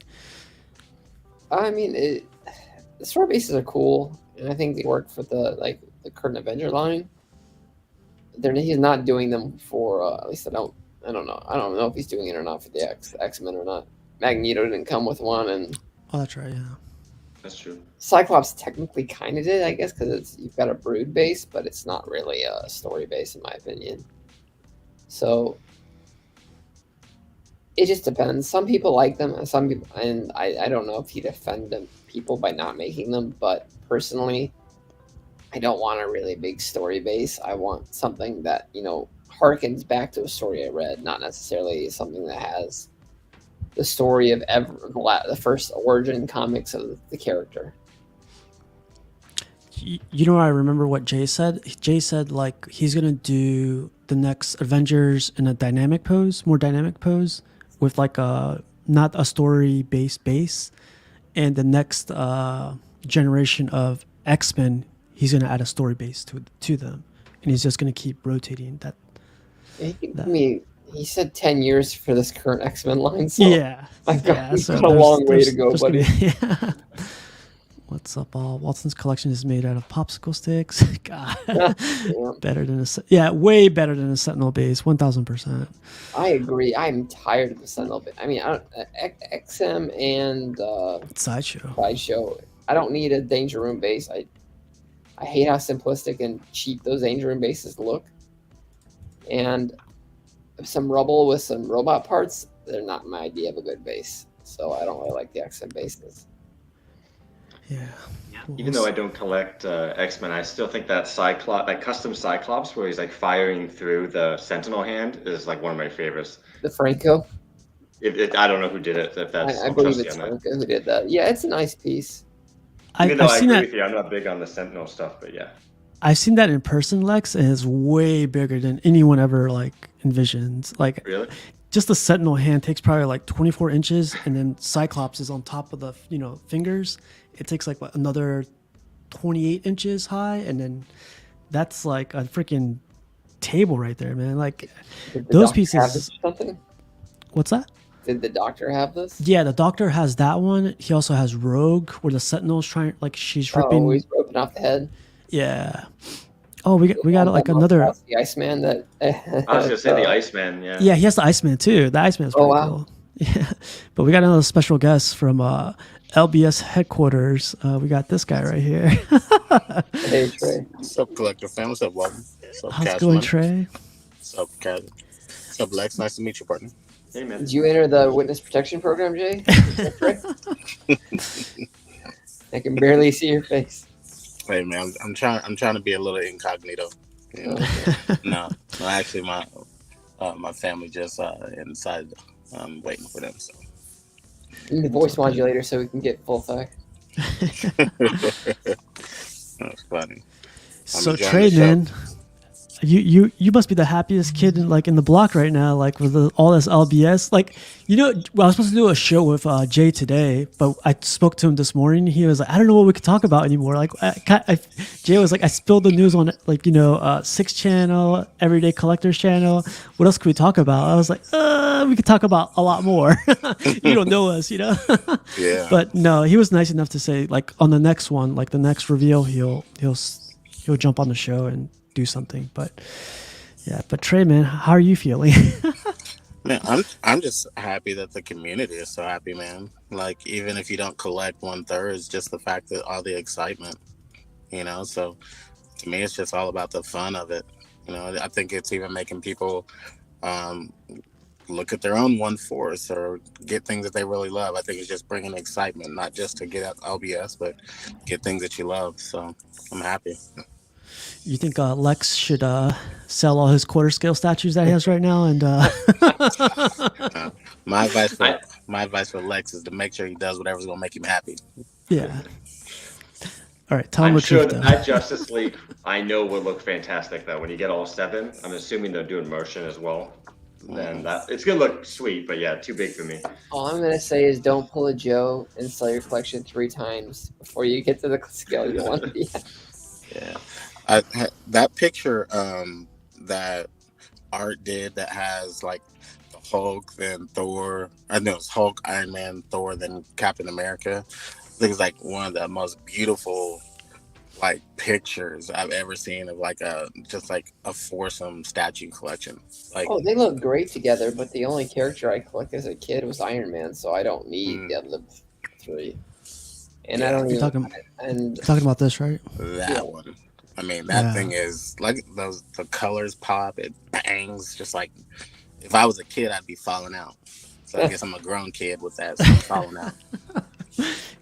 I mean, the story bases are cool, and I think they work for the current Avenger line. He's not doing them for at least I don't know. I don't know if he's doing it or not for the X-Men or not. Magneto didn't come with one, and Oh, that's right. Yeah. That's true. Cyclops technically kind of did, I guess, because you've got a brood base, but it's not really a story base in my opinion. So it just depends. Some people like them, and some people, and I don't know if he'd offend people by not making them, but personally, I don't want a really big story base. I want something that harkens back to a story I read, not necessarily something that has the story of the first origin comics of the character. I remember what Jay said. Jay said like he's gonna do the next Avengers in a more dynamic pose, with like not a story based base, and the next generation of X-Men, he's gonna add a story base to them, and he's just gonna keep rotating that. He said 10 years for this current X-Men line, so I've got a long way to go, buddy. Yeah. What's up, all? Watson's collection is made out of popsicle sticks. God, better than way better than a Sentinel base, 1000%. I agree. I'm tired of the Sentinel base. I mean, XM and Sideshow. I don't need a Danger Room base. I hate how simplistic and cheap those Danger Room bases look. And some rubble with some robot parts, they're not my idea of a good base. So I don't really like the XM bases. Yeah. Even though I don't collect X-Men, I still think that custom Cyclops where he's like firing through the Sentinel hand is like one of my favorites. The Franco? I don't know who did it. If that's I believe it's Franco who did that. Yeah, it's a nice piece. Even though I agree with you, I'm not big on the Sentinel stuff, but yeah. I've seen that in person, Lex, and it's way bigger than anyone ever envisioned. Really? Just the Sentinel hand takes probably 24 inches, and then Cyclops is on top of the fingers. It takes another 28 inches high, and then that's like a freaking table right there, man. Those pieces. Have this or something? What's that? Did the Doctor have this? Yeah, the Doctor has that one. He also has Rogue, where the Sentinel's trying she's ripping. Oh, he's roping off the head. Yeah. Oh, we got another. The Iceman that. I was gonna say the Iceman. Yeah. Yeah, he has the Iceman too. The Iceman is pretty cool. Yeah, but we got another special guest from LBS headquarters. We got this guy right here. Hey Trey. What's up, collector fam? What's up, Walton? What's up, how's it going, Trey? What's up, Cat? What's up, Lex? Nice to meet you, partner. Hey, man. Did you enter the witness protection program, Jay? I can barely see your face. Hey man, I'm trying to be a little incognito. No, actually, my family just inside. I'm waiting for them. So you need a voice modulator so we can get full effect. That's funny. So Trey, man, you must be the happiest kid in the block right now, with all this LBS. I was supposed to do a show with Jay today, but I spoke to him this morning. He was like, I don't know what we could talk about anymore. Jay was like, I spilled the news on 6 channel, Everyday Collectors channel. What else could we talk about? I was like, we could talk about a lot more. You don't know us, Yeah. But no, he was nice enough to say on the next one, the next reveal, he'll jump on the show and do something. But Trey, man, how are you feeling? Man, I'm just happy that the community is so happy, man. Even if you don't collect 1/3, it's just the fact that all the excitement, so to me it's just all about the fun of it. I think it's even making people look at their own 1/4 or get things that they really love. I think it's just bringing excitement, not just to get out LBS, but get things that you love. So I'm happy. You think Lex should sell all his quarter scale statues that he has right now? And my advice for Lex is to make sure he does whatever's gonna make him happy. Yeah. All right, tell them I'm the sure truth, though. that Justice League, I know will look fantastic though. When you get all 7, I'm assuming they're doing motion as well. Then that it's gonna look sweet, but yeah, too big for me. All I'm gonna say is don't pull a Joe and sell your collection 3 times before you get to the scale you want to be at. Yeah, that picture that Art did that has like the Hulk, then Thor. I know it's Hulk, Iron Man, Thor, then Captain America. I think it's like one of the most beautiful like pictures I've ever seen of like a just like a foursome statue collection. Like, Oh, they look great together, but the only character I collected as a kid was Iron Man, so I don't need the other 3. And I yeah, don't You're even. talking, And you're talking about this, right? that Yeah. one. I mean, that Yeah. thing is like the colors pop, it bangs just like if I was a kid, I'd be falling out. So I guess I'm a grown kid with that, so I'm falling out.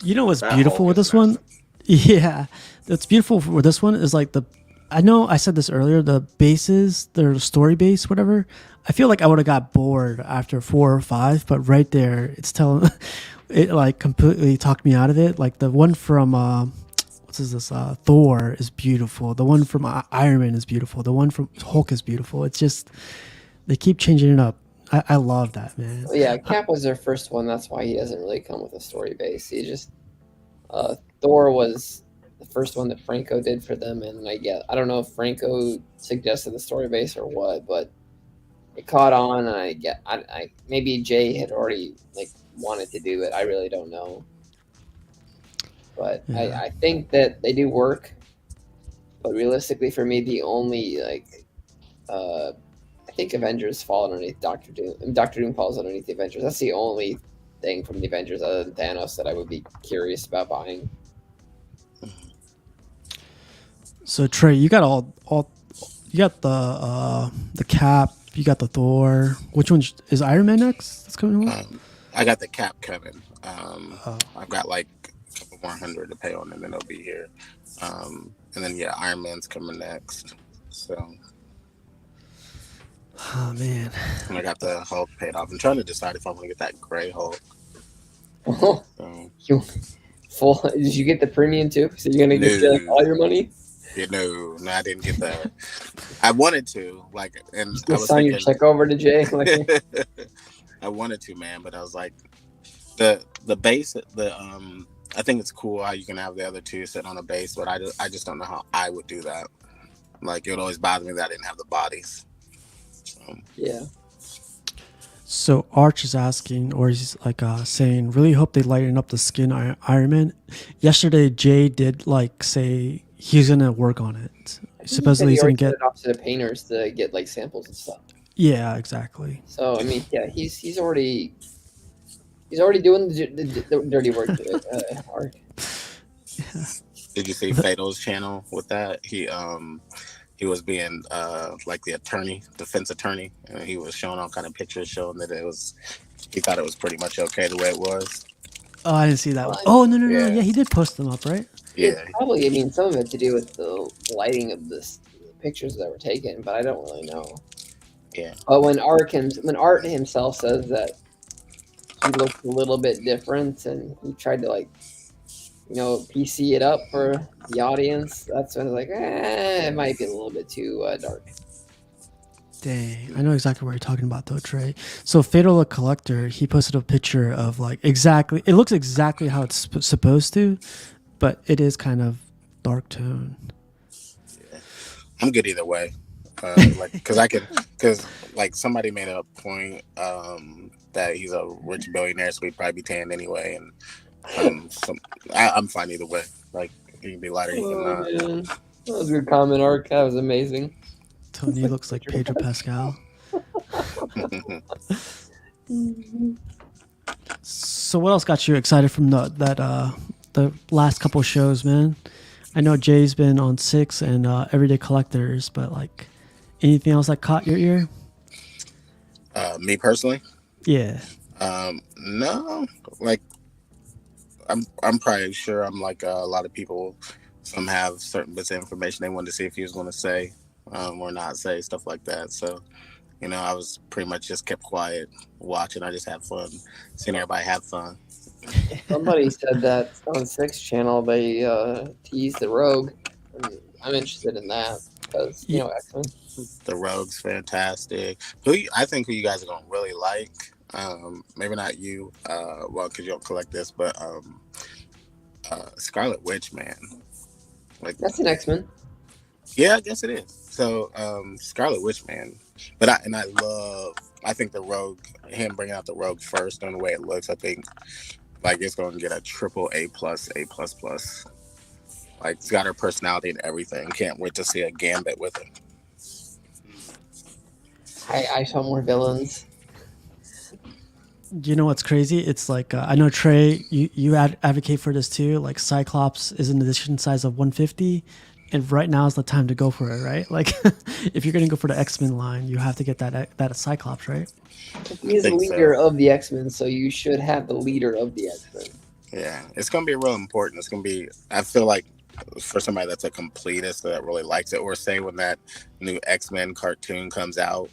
You know what's That beautiful Hulk with is this one? massive. Yeah, that's beautiful with this one is like I know I said this earlier. The bases, their story base, whatever. I feel like I would have got bored after 4 or 5, but right there, it's telling. It like completely talked me out of it. Like the one from what's this? Thor is beautiful. The one from Iron Man is beautiful. The one from Hulk is beautiful. It's just they keep changing it up. I love that, man. well, yeah, Cap was their first one. That's why he doesn't really come with a story base. He just Thor was the first one that Franco did for them, and I don't know if Franco suggested the story base or what, but it caught on. And I maybe Jay had already like wanted to do it. I really don't know, but Yeah. I think that they do work. But realistically, for me, the only I think Avengers fall underneath Doctor Doom. And Doctor Doom falls underneath the Avengers. That's the only thing from the Avengers other than Thanos that I would be curious about buying. So Trey, you got all you got the Cap, you got the Thor. Which one is Iron Man next? That's coming along. I got the Cap coming. Oh. I've got like a couple more hundred to pay on, and then it'll be here. And then yeah, Iron Man's coming next. So, Oh man. and I got the Hulk paid off. I'm trying to decide if I want to get that gray Hulk. Oh, So, you full? Did you get the premium too? So you're gonna get No. all your money? yeah, no, I didn't get that. I wanted to, like, and I Just was sign your thinking, check over to Jay. Like, I wanted to, man, but I was like, the base, I think it's cool how you can have the other 2 sit on a base, but I just don't know how I would do that. Like, it would always bother me that I didn't have the bodies. So, yeah. So Arch is asking, or he's like saying, really hope they lighten up the skin Iron Man. Yesterday, Jay did like say he's gonna work on it. Supposedly he's gonna already get. sent it off to the painters to get like samples and stuff. Yeah, exactly. So I mean, yeah, he's already doing the dirty work. Art. did you see Fato's channel with that? He was being like the defense attorney, and he was showing all kind of pictures showing that he thought it was pretty much okay the way it was. Oh, I didn't see that one. Oh no. Yeah. Yeah, he did post them up, right? Yeah, It's probably, I mean, some of it to do with the lighting of the pictures that were taken, but I don't really know. yeah. But when Art himself says that he looked a little bit different and he tried to like, PC it up for the audience, that's when I was like, it might be a little bit too dark. Dang, I know exactly what you're talking about though, Trey. So Fatal the Collector, he posted a picture of like exactly. It looks exactly how it's supposed to, but it is kind of dark tone. I'm good either way. Like, because like somebody made a point that he's a rich billionaire, so he'd probably be tanned anyway, and I'm fine either way. Like, he can be lighter, he can not. Man. That was a good comment, Art. That was amazing. Tony looks like Pedro Pascal. So what else got you excited from the last couple of shows, man? I know Jay's been on 6 and Everyday Collectors, but like anything else that caught your ear? Me personally, Yeah. no. Like, I'm probably sure I'm like a lot of people. Some have certain bits of information they wanted to see if he was going to say or not say, stuff like that. So, I was pretty much just kept quiet, watching. I just had fun, seeing everybody have fun. Somebody said that on Six Channel they teased the Rogue. I'm interested in that because Yeah. X-Men. The Rogue's fantastic. I think who you guys are gonna really like. Maybe not you, well, because you don't collect this, but Scarlet Witch, man. Like, That's an X-Men. yeah, I guess it is. So, Scarlet Witch, man. But I think the Rogue, him bringing out the Rogue first on the way it looks, I think like it's going to get a triple A plus, A plus plus. Like, it's got her personality and everything. Can't wait to see a Gambit with it. I saw more villains. You know what's crazy? It's like I know Trey, you advocate for this too. Like Cyclops is an edition size of 150, and right now is the time to go for it, right? Like if you're gonna go for the X-Men line, you have to get that Cyclops, right? He is the leader of the X-Men, so you should have the leader of the X-Men. Yeah, it's going to be real important. It's going to be, I feel like, for somebody that's a completist that really likes it, or say when that new X-Men cartoon comes out,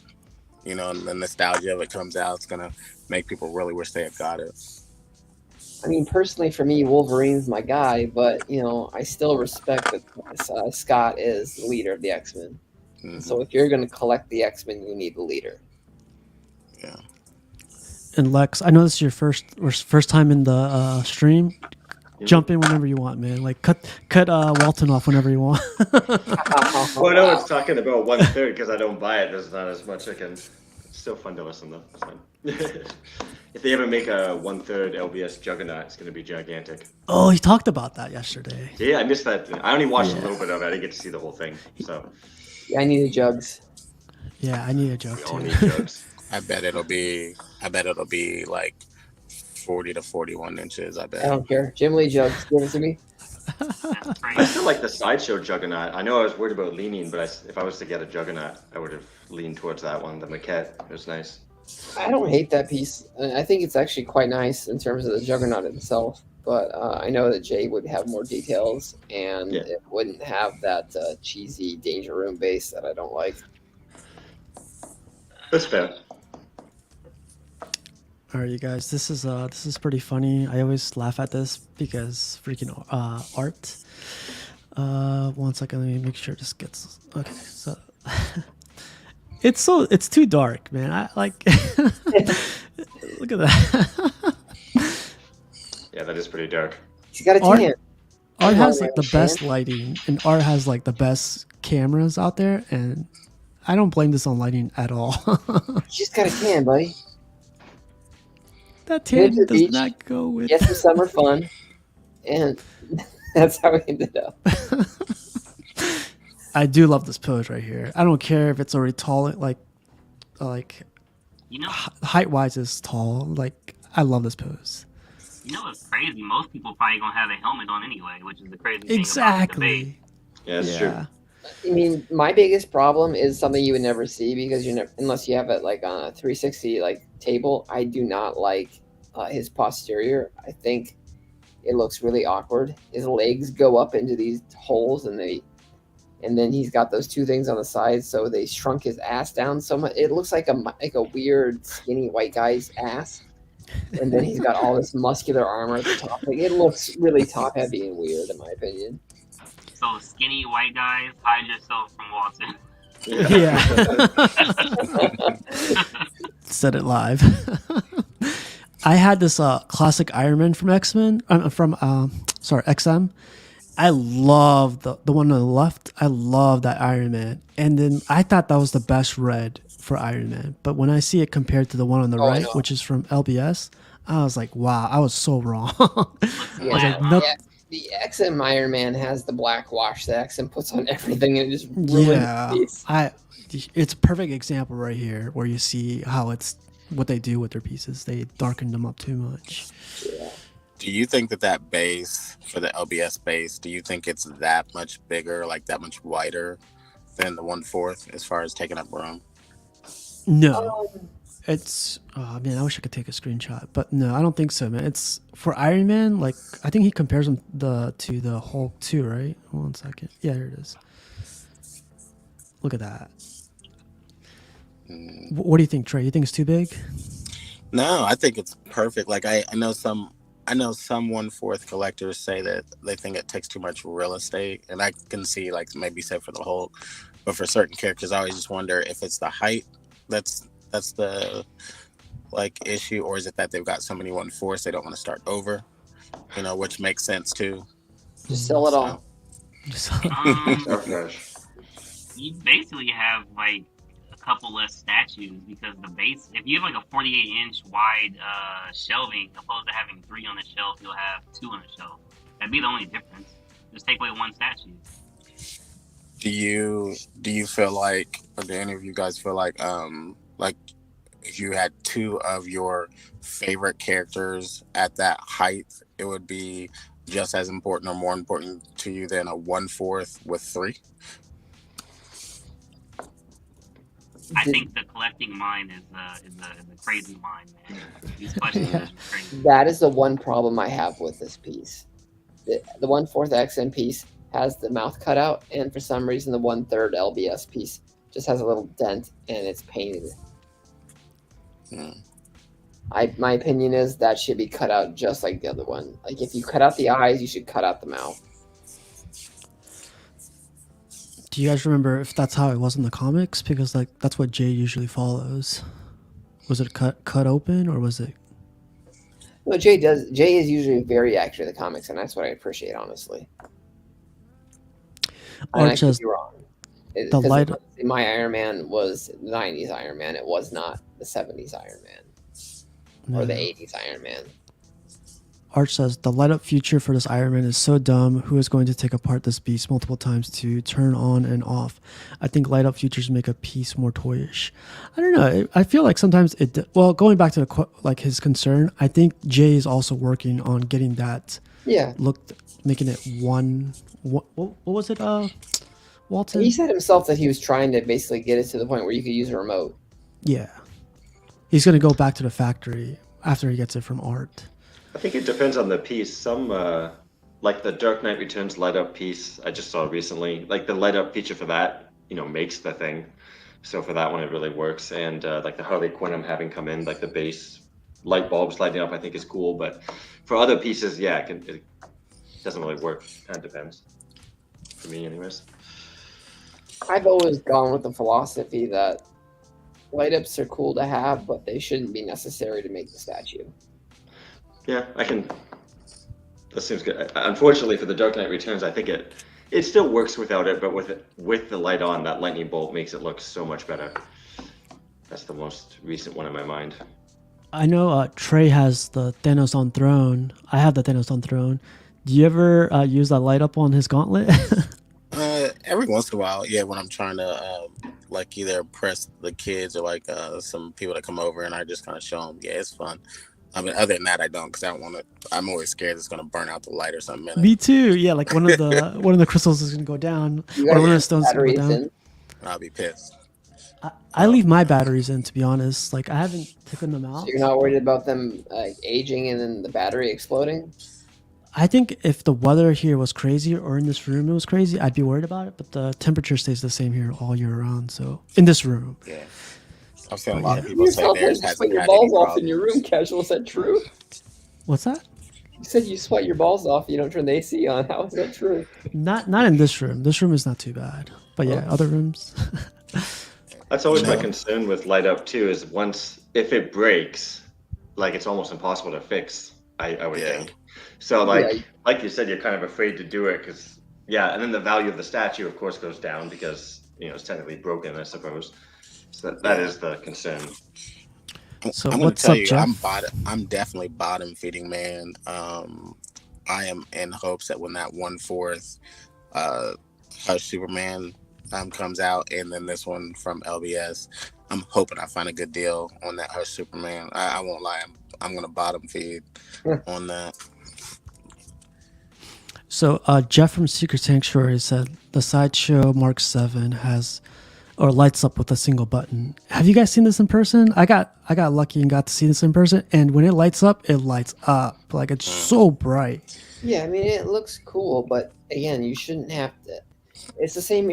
and the nostalgia of it comes out, it's going to make people really wish they had got it. I mean, personally, for me, Wolverine's my guy, but I still respect that Scott is the leader of the X-Men. Mm-hmm. So if you're going to collect the X-Men, you need the leader. Yeah. And Lex, I know this is your first time in the stream. Jump in whenever you want, man. Like cut Walton off whenever you want. Well, I know it's talking about 1/3 because I don't buy it. There's not as much I can. It's still fun to listen though. It's fine. If they ever make a 1/3 LBS Juggernaut, it's going to be gigantic. Oh, he talked about that yesterday. Yeah, I missed that. I only watched a little bit of it. I didn't get to see the whole thing. So. Yeah, I need a Jugs. Yeah, I need a Jug We all too. need Jugs. I bet it'll be like 40 to 41 inches. I bet. I don't care. Jim Lee Jugs, give it to me. I still like the sideshow Juggernaut. I know I was worried about leaning, but if I was to get a Juggernaut, I would have leaned towards that one. The maquette, it was nice. I don't hate that piece. I think it's actually quite nice in terms of the Juggernaut itself. But I know that Jay would have more details, and it wouldn't have that cheesy Danger Room base that I don't like. That's fair. All right, you guys. This is pretty funny. I always laugh at this because freaking art. 1 second. Let me make sure this gets okay. So it's too dark, man. I like. Look at that. Yeah, that is pretty dark. He's got a tan. Art has like the best lighting, and Art has like the best cameras out there, and I don't blame this on lighting at all. He's got a tan, buddy. That tan does not go with. Get some summer fun, and that's how we ended up. I do love this pose right here. I don't care if it's already tall, like height wise is tall. Like I love this pose. It's crazy. Most people probably gonna have a helmet on anyway, which is the crazy thing. Exactly. Yeah, that's true. I mean, my biggest problem is something you would never see because unless you have it like on a 360 like table. I do not like his posterior. I think it looks really awkward. His legs go up into these holes, and then he's got those two things on the side, so they shrunk his ass down so much. It looks like a weird skinny white guy's ass, and then he's got all this muscular armor at the top. Like, it looks really top heavy and weird, in my opinion. So skinny white guys, hide yourself from Watson. Yeah. Said it live. I had this classic Iron Man from XM. I love the one on the left. I love that Iron Man. And then I thought that was the best red for Iron Man. But when I see it compared to the one on the right, which is from LBS, I was like, wow, I was so wrong. The XM Iron Man has the black wash that XM puts on everything, and it just ruins the piece. It's a perfect example right here where you see how it's what they do with their pieces. They darken them up too much. Yeah. Do you think that base for the LBS base, do you think it's that much bigger, like that much wider than the 1/4 as far as taking up room? No. It's man, I wish I could take a screenshot, but no, I don't think so, man. It's for Iron Man. Like I think he compares them to the Hulk too, right? 1 second. Yeah, here it is. Look at that. What do you think, Trey? You think it's too big? No, I think it's perfect. Like I know some I know some 1/4 collectors say that they think it takes too much real estate, and I can see like maybe say for the Hulk, but for certain characters, I always just wonder if it's the height that's the like issue, or is it that they've got so many 1/4 they don't want to start over, which makes sense too. Just sell it So all. Dark Fresh. You basically have like a couple less statues because the base. If you have like a 48-inch wide shelving, opposed to having 3 on the shelf, you'll have 2 on the shelf. That'd be the only difference. Just take away 1 statue. do you feel like, or do any of you guys feel like if you had 2 of your favorite characters at that height, it would be just as important or more important to you than a 1/4 with 3? I think the collecting mind is a crazy mind, man. These questions are crazy. That is the one problem I have with this piece. The 1/4 XM piece has the mouth cut out, and for some reason the 1/3 LBS piece just has a little dent and it's painted. My opinion is that should be cut out just like the other one. Like if you cut out the eyes, you should cut out the mouth. Do you guys remember if that's how it was in the comics? Because like that's what Jay usually follows. Was it cut open, or was it? No, Jay is usually very accurate in the comics, and that's what I appreciate, honestly. And I could be wrong. The light. My Iron Man was the 90s Iron Man. It was not the 70s Iron Man or the 80s Iron Man. Arch says the light up future for this Iron Man is so dumb. Who is going to take apart this beast multiple times to turn on and off? I think light up futures make a piece more toyish. I don't know. I feel like sometimes going back to like his concern, I think Jay is also working on getting that. Yeah. Making it one. What was it? Walton. He said himself that he was trying to basically get it to the point where you could use a remote. Yeah. He's gonna go back to the factory after he gets it from Art. I think it depends on the piece. Some, like the Dark Knight Returns light up piece I just saw recently, like the light up feature for that, makes the thing. So for that one, it really works. And like the Harley Quinn I'm having come in, like the base light bulbs lighting up, I think is cool. But for other pieces, yeah, it doesn't really work. Kind of depends. For me, anyways. I've always gone with the philosophy that light ups are cool to have, but they shouldn't be necessary to make the statue. Yeah, that seems good. Unfortunately for the Dark Knight Returns, I think it still works without it, but with the light on, that lightning bolt makes it look so much better. That's the most recent one in my mind. I know Trey has the Thanos on throne. I have the Thanos on throne. Do you ever use that light up on his gauntlet? Every once in a while, yeah, when I'm trying to like either impress the kids or like some people that come over, and I just kind of show them. Yeah, it's fun. I mean, other than that, I don't, because I don't want to. I'm always scared it's gonna burn out the light or something. Me too. Yeah, like one of the crystals is gonna go down, or one of the stones is gonna go down. I'll be pissed. I leave my batteries in, to be honest. Like I haven't taken them out. So you're not worried about them aging and then the battery exploding? I think if the weather here was crazy, or in this room it was crazy, I'd be worried about it. But the temperature stays the same here all year round. So in this room. Yeah. I've seen a lot of people say theirs hasn't sweat your had balls any off problems. in your room, Casual. Is that true? What's that? You said you sweat your balls off. You don't turn the AC on. How is that true? Not in this room. This room is not too bad. But yeah, other rooms. That's always my concern with light up too. Is if it breaks, like it's almost impossible to fix. I would think. So like you said, you're kind of afraid to do it because and then the value of the statue, of course, goes down because it's technically broken, I suppose. So that is the concern. So I'm what's tell up, you, Jeff? I'm definitely bottom feeding, man. I am in hopes that when that 1/4 Hush Superman comes out, and then this one from LBS, I'm hoping I find a good deal on that Hush Superman. I won't lie, I'm gonna bottom feed on that. So Jeff from Secret Sanctuary said the Sideshow Mark 7 has or lights up with a single button. Have you guys seen this in person? I got lucky and got to see this in person, and when it lights up, it lights up. Like it's so bright. Yeah, I mean it looks cool, but again, you shouldn't have to. It's the same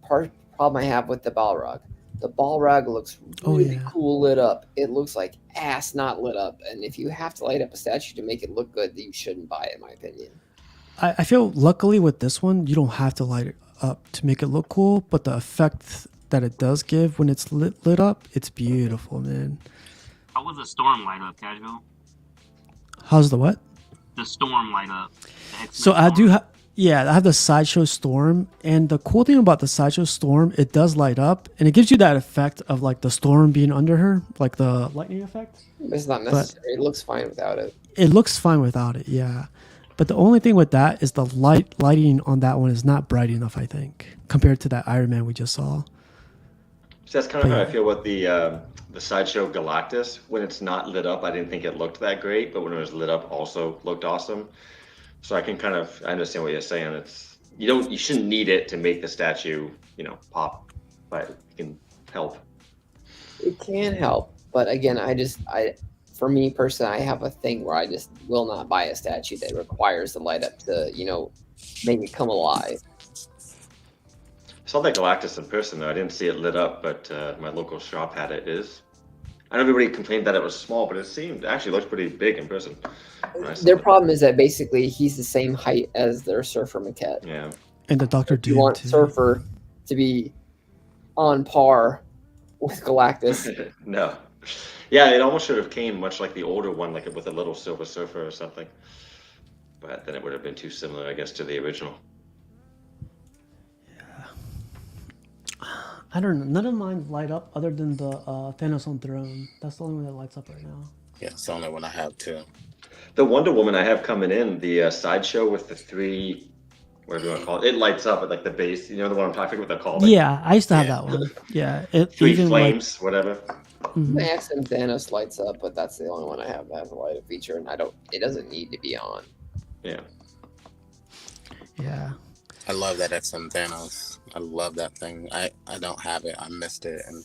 problem I have with the Balrog. the ball rag looks Oh, really yeah. cool lit up. It looks like ass not lit up. And if you have to light up a statue to make it look good, then you shouldn't buy it, in my opinion. I feel luckily with this one, you don't have to light it up to make it look cool, but the effect that it does give when it's lit up, it's beautiful, man. How was the storm light up, Casual? How's the what? The storm light up. The X-Men So I do storm? have, yeah, I have the Sideshow Storm, and the cool thing about the Sideshow Storm, it does light up, and it gives you that effect of like the storm being under her, like the lightning effect. It's not necessary. It looks fine without it. It looks fine without it, yeah. But the only thing with that is the lighting on that one is not bright enough, I think, compared to that Iron Man we just saw. So that's kind of how I feel about the Sideshow Galactus. When it's not lit up, I didn't think it looked that great, but when it was lit up, also looked awesome. So I understand what you're saying. It's you shouldn't need it to make the statue, pop, but it can help. It can help, but again, for me personally, I have a thing where I just will not buy a statue that requires the light up to, make it come alive. I saw that Galactus in person though. I didn't see it lit up, but my local shop had it. I know everybody complained that it was small, but it actually looks pretty big in person. Their problem is that basically he's the same height as their Surfer maquette. Yeah. And the Doctor You Doom want too. Surfer to be on par with Galactus. No. Yeah, it almost should have came much like the older one, like with a little Silver Surfer or something. But then it would have been too similar, I guess, to the original. I don't know. None of mine light up other than the Thanos on Throne. That's the only one that lights up right now. Yeah, it's the only one I have too. The Wonder Woman I have coming in, the Sideshow with the three, whatever you want to call it, it lights up at like the base. You know the one I'm talking about? What they're called? Like, Yeah, I used to have that one. Yeah, it three even flames, whatever. Mhm. My XM Thanos lights up, but that's the only one I have that has a light up feature, and it doesn't need to be on. Yeah. Yeah. I love that XM Thanos. I love that thing. I don't have it. I missed it, and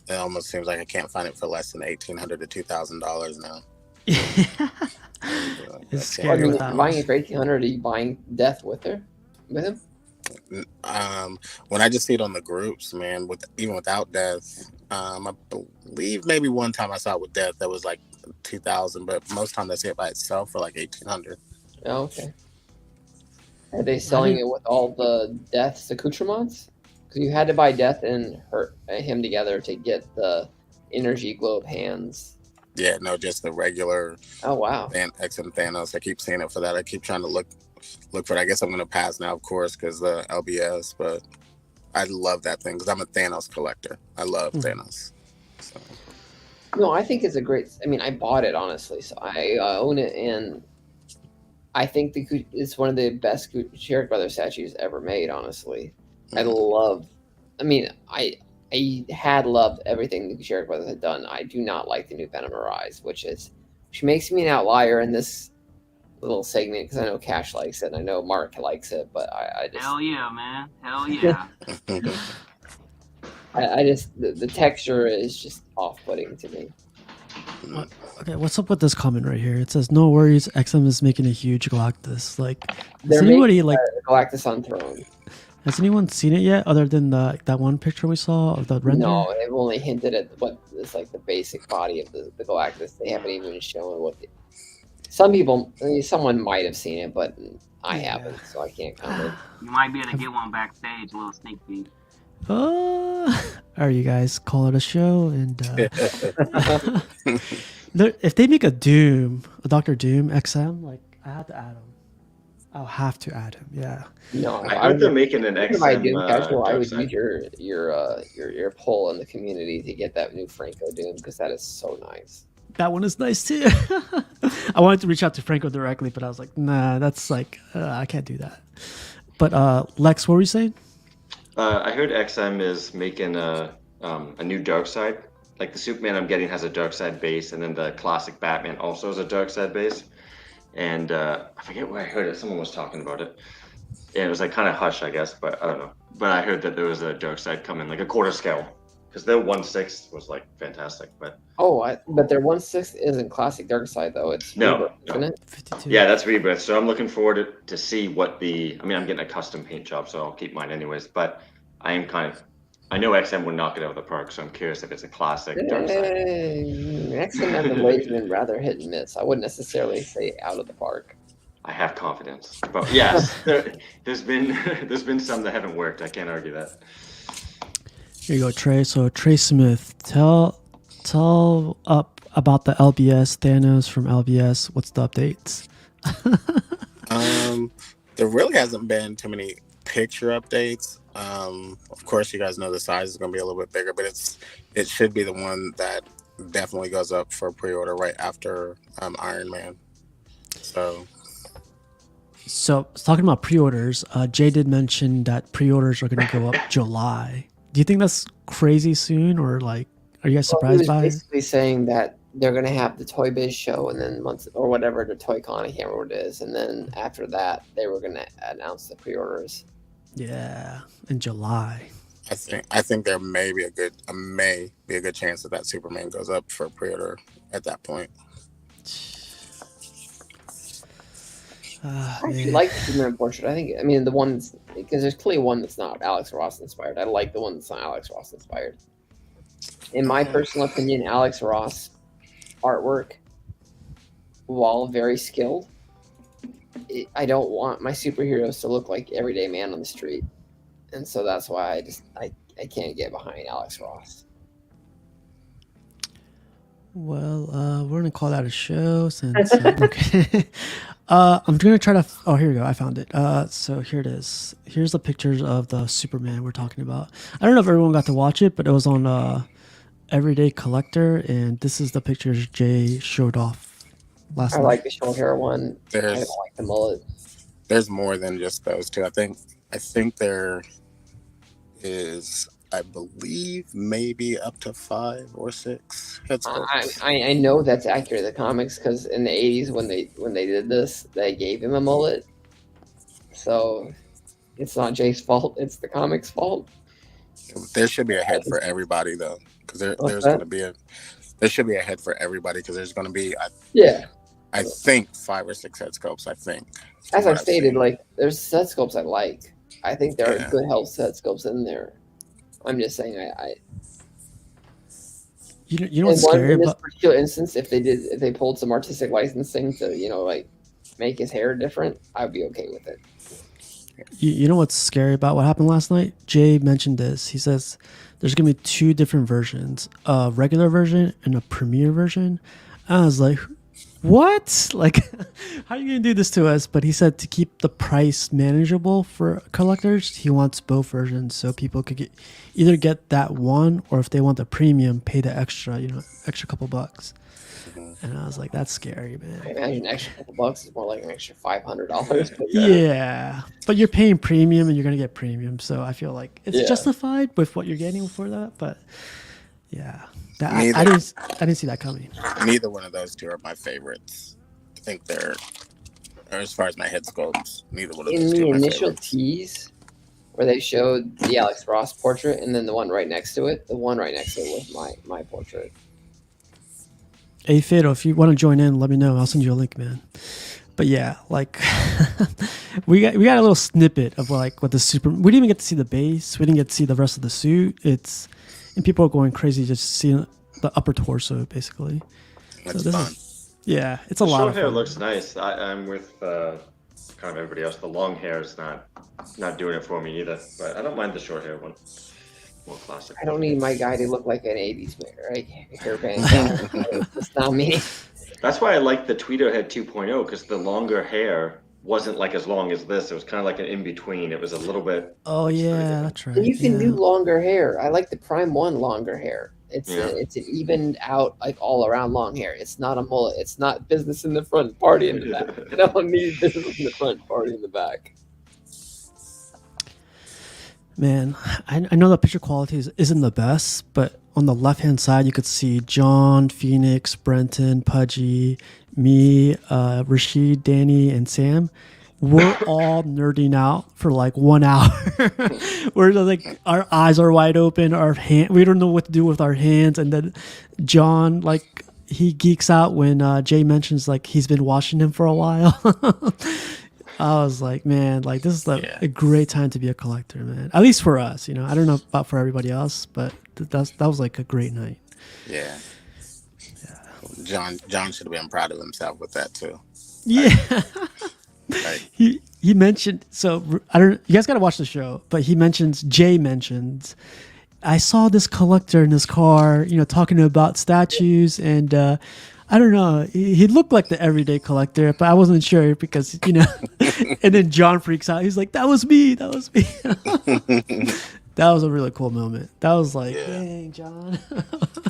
it almost seems like I can't find it for less than $1,800 to $2,000 now. It's I scary mean, with that buying one. it for 1,800, are you buying Death with him? When I just see it on the groups, man, even without Death, I believe maybe one time I saw it with Death that was like 2,000, but most times I see it by itself for like 1,800. Oh, okay. Are they selling it with all the Death's accoutrements? Because you had to buy Death and him together to get the energy globe hands. Yeah, no, just the regular Oh wow! XM Thanos. I keep seeing it for that. I keep trying to look for it. I guess I'm gonna pass now, of course, because the LBS. But I love that thing because I'm a Thanos collector. I love Thanos. So. No, I think it's a great. I mean, I bought it honestly, so I own it, and I think it's one of the best Sherrick Brothers statues ever made. Honestly, I had loved everything the Sherrick Brothers had done. I do not like the new Venom Arise, which makes me an outlier in this little segment because I know Cash likes it and I know Mark likes it, but I just Hell yeah, man. Hell yeah. I just the texture is just off-putting to me. Okay, what's up with this comment right here? It says, "No worries, XM is making a huge Galactus." Like, They're has anybody making, like Galactus on Throne. has anyone seen it yet? Other than that one picture we saw of the render? No, they've only hinted at what is like the basic body of the Galactus. They haven't even shown what. Someone might have seen it, but I haven't, so I can't comment. You might be able to get one backstage, a little sneak peek. All right, you guys, call it a show, and if they make a Doctor Doom XM, like I have to add him. I'll have to add him. Yeah. No, I heard they're making an if I XM. do casual, I would Darkseid. use your poll in the community to get that new Franco Doom because that is so nice. That one is nice too. I wanted to reach out to Franco directly, but I was like, nah, that's like I can't do that. But Lex, what were you saying? I heard XM is making a new Darkseid. Like the Superman I'm getting has a Darkseid base, and then the classic Batman also has a Darkseid base. And I forget where I heard it. Someone was talking about it. And it was like kind of hush, I guess, but I don't know. But I heard that there was a Darkseid coming, like a quarter scale, because their 1/6 was like fantastic. But but their 1/6 isn't classic Darkseid though. It's No, Rebirth, no. isn't it? 52. yeah, that's Rebirth. So I'm looking forward to see what I'm getting a custom paint job, so I'll keep mine anyways. But I'm I know XM would knock it out of the park, so I'm curious if it's a classic dark side. XM as of late has been rather hit and miss. I wouldn't necessarily say out of the park. I have confidence, but yes, there's been some that haven't worked. I can't argue that. Here you go, Trey. So Trey Smith, tell up about the LBS Thanos from LBS. What's the updates? There really hasn't been too many picture updates. Of course, you guys know the size is going to be a little bit bigger, but it should be the one that definitely goes up for pre-order right after Iron Man. So talking about pre-orders, Jay did mention that pre-orders are going to go up July. Do you think that's crazy soon, or like, are you guys surprised by it? Basically saying that they're going to have the Toy Biz show, and then months or whatever, the Toy Con, I can't remember what it is, and then after that they were going to announce the pre-orders. Yeah, in July. I think there may be a good chance that Superman goes up for pre-order at that point. I actually like the Superman portrait. I mean the ones, because there's clearly one that's not Alex Ross inspired. I like the one that's not Alex Ross inspired. In my personal opinion, Alex Ross artwork, while very skilled, I don't want my superheroes to look like everyday man on the street, and so that's why I can't get behind Alex Ross. Well, we're gonna call that a show since. Okay. I'm gonna try to. Oh, here we go. I found it. So here it is. Here's the pictures of the Superman we're talking about. I don't know if everyone got to watch it, but it was on Everyday Collector, and this is the pictures Jay showed off last night. I like the short hair one. I don't like the mullet. There's more than just those two. I think there is, I believe, maybe up to 5 or 6 head sculpts. I know that's accurate in the comics, because in the 80s when they did this, they gave him a mullet. So it's not Jay's fault, it's the comics' fault. There should be a head for everybody though, because there should be a head for everybody, because there's going to be I think 5 or 6 head sculpts. I think, as I've stated, like there's head sculpts I like. I think there are good health head sculpts in there. I'm just saying, you know what's scary in this about particular instance, if they pulled some artistic licensing to like make his hair different, I'd be okay with it. You know what's scary about what happened last night? Jay mentioned this. He says there's gonna be 2 different versions: a regular version and a premiere version. I was like, what? Like, how are you gonna do this to us? But he said to keep the price manageable for collectors, he wants both versions, so people could either get that one, or if they want the premium, pay the extra couple bucks. And I was like, that's scary, man. I imagine an extra couple bucks is more like an extra $500. Yeah, but you're paying premium and you're gonna get premium, so I feel like it's justified with what you're getting for that. But yeah, I didn't see that coming. Neither one of those two are my favorites. I think they're, or as far as my head sculpts, neither one of those two are my favorites. In the initial tease, where they showed the Alex Ross portrait and then the one right next to it, the one right next to it was my portrait. Hey Fido, if you want to join in, let me know. I'll send you a link, man. But yeah, like we got a little snippet of like what the we didn't even get to see the base. We didn't get to see the rest of the suit. And people are going crazy just seeing the upper torso, basically. That's fun. It's a lot of fun. Short hair looks nice. I'm with kind of everybody else. The long hair is not doing it for me either. But I don't mind the short hair one. More classic. I don't need my guy to look like an 80s hairband. It's not me. That's why I like the Tweedo Head 2.0, because the longer hair wasn't like as long as this. It was kind of like an in-between. It was a little bit... Oh, yeah, that's right. And you can do longer hair. I like the Prime 1 longer hair. It's an evened out, like all around long hair. It's not a mullet. It's not business in the front, party in the back. I don't need business in the front, party in the back. Man, I know the picture quality isn't the best, but on the left-hand side, you could see John, Phoenix, Brenton, Pudgy, me, Rashid, Danny, and Sam. We're all nerding out for like 1 hour. We're like, our eyes are wide open. We don't know what to do with our hands. And then John, like, he geeks out when Jay mentions like he's been watching him for a while. I was like, man, like this is Yeah. a great time to be a collector, man. At least for us, I don't know about for everybody else, but that was like a great night. Yeah. John should have been proud of himself with that too. Yeah. Like, He mentioned, so I don't, you guys got to watch the show, but Jay mentions, I saw this collector in his car, talking about statues, and I don't know, he looked like the everyday collector, but I wasn't sure because, and then John freaks out. He's like, that was me. That was a really cool moment. That was like, dang, John.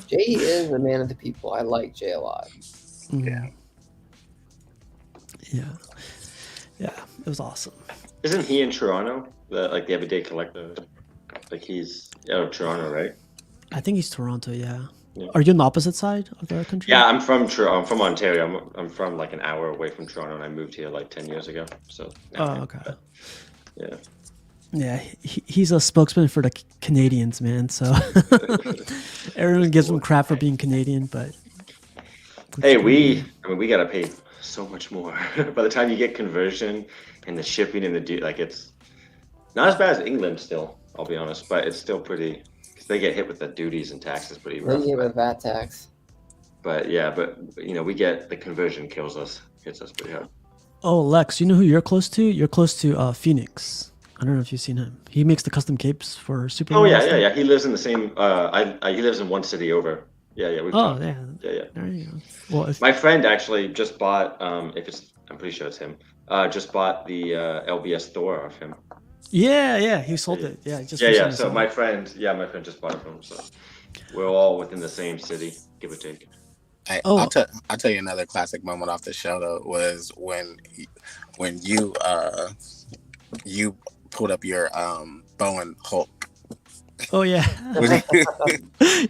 Jay is a man of the people. I like Jay a lot. yeah. Yeah, it was awesome. Isn't he in Toronto? The everyday collector. Like he's out of Toronto, right? I think he's Toronto. Yeah. Yeah. Are you on the opposite side of the country? Yeah, I'm from Ontario. I'm from like an hour away from Toronto, and I moved here like 10 years ago. So. Okay. Yeah. Yeah, he's a spokesman for the Canadians, man. So everyone gives him crap for being Canadian, but Hey, we gotta pay so much more. By the time you get conversion and the shipping and it's not as bad as England still, I'll be honest, but it's still pretty, because they get hit with the duties and taxes pretty rough. They get with VAT tax. But we get the conversion hits us pretty hard. oh, Lex, you know who you're close to? You're close to Phoenix. I don't know if you've seen him. He makes the custom capes for Superman. Oh yeah. He lives in the same. He lives in one city over. Yeah. We've talked. Yeah. Yeah. There you go. Well, My friend actually just bought. I'm pretty sure it's him. Just bought the LBS Thor off him. yeah, he sold it. Yeah, he just Yeah. recently So sold my it. friend just bought it from him. So we're all within the same city, give or take. Oh. I'll tell you another classic moment off the show though was when you pulled up your Bowen Hulk. Oh yeah. Like,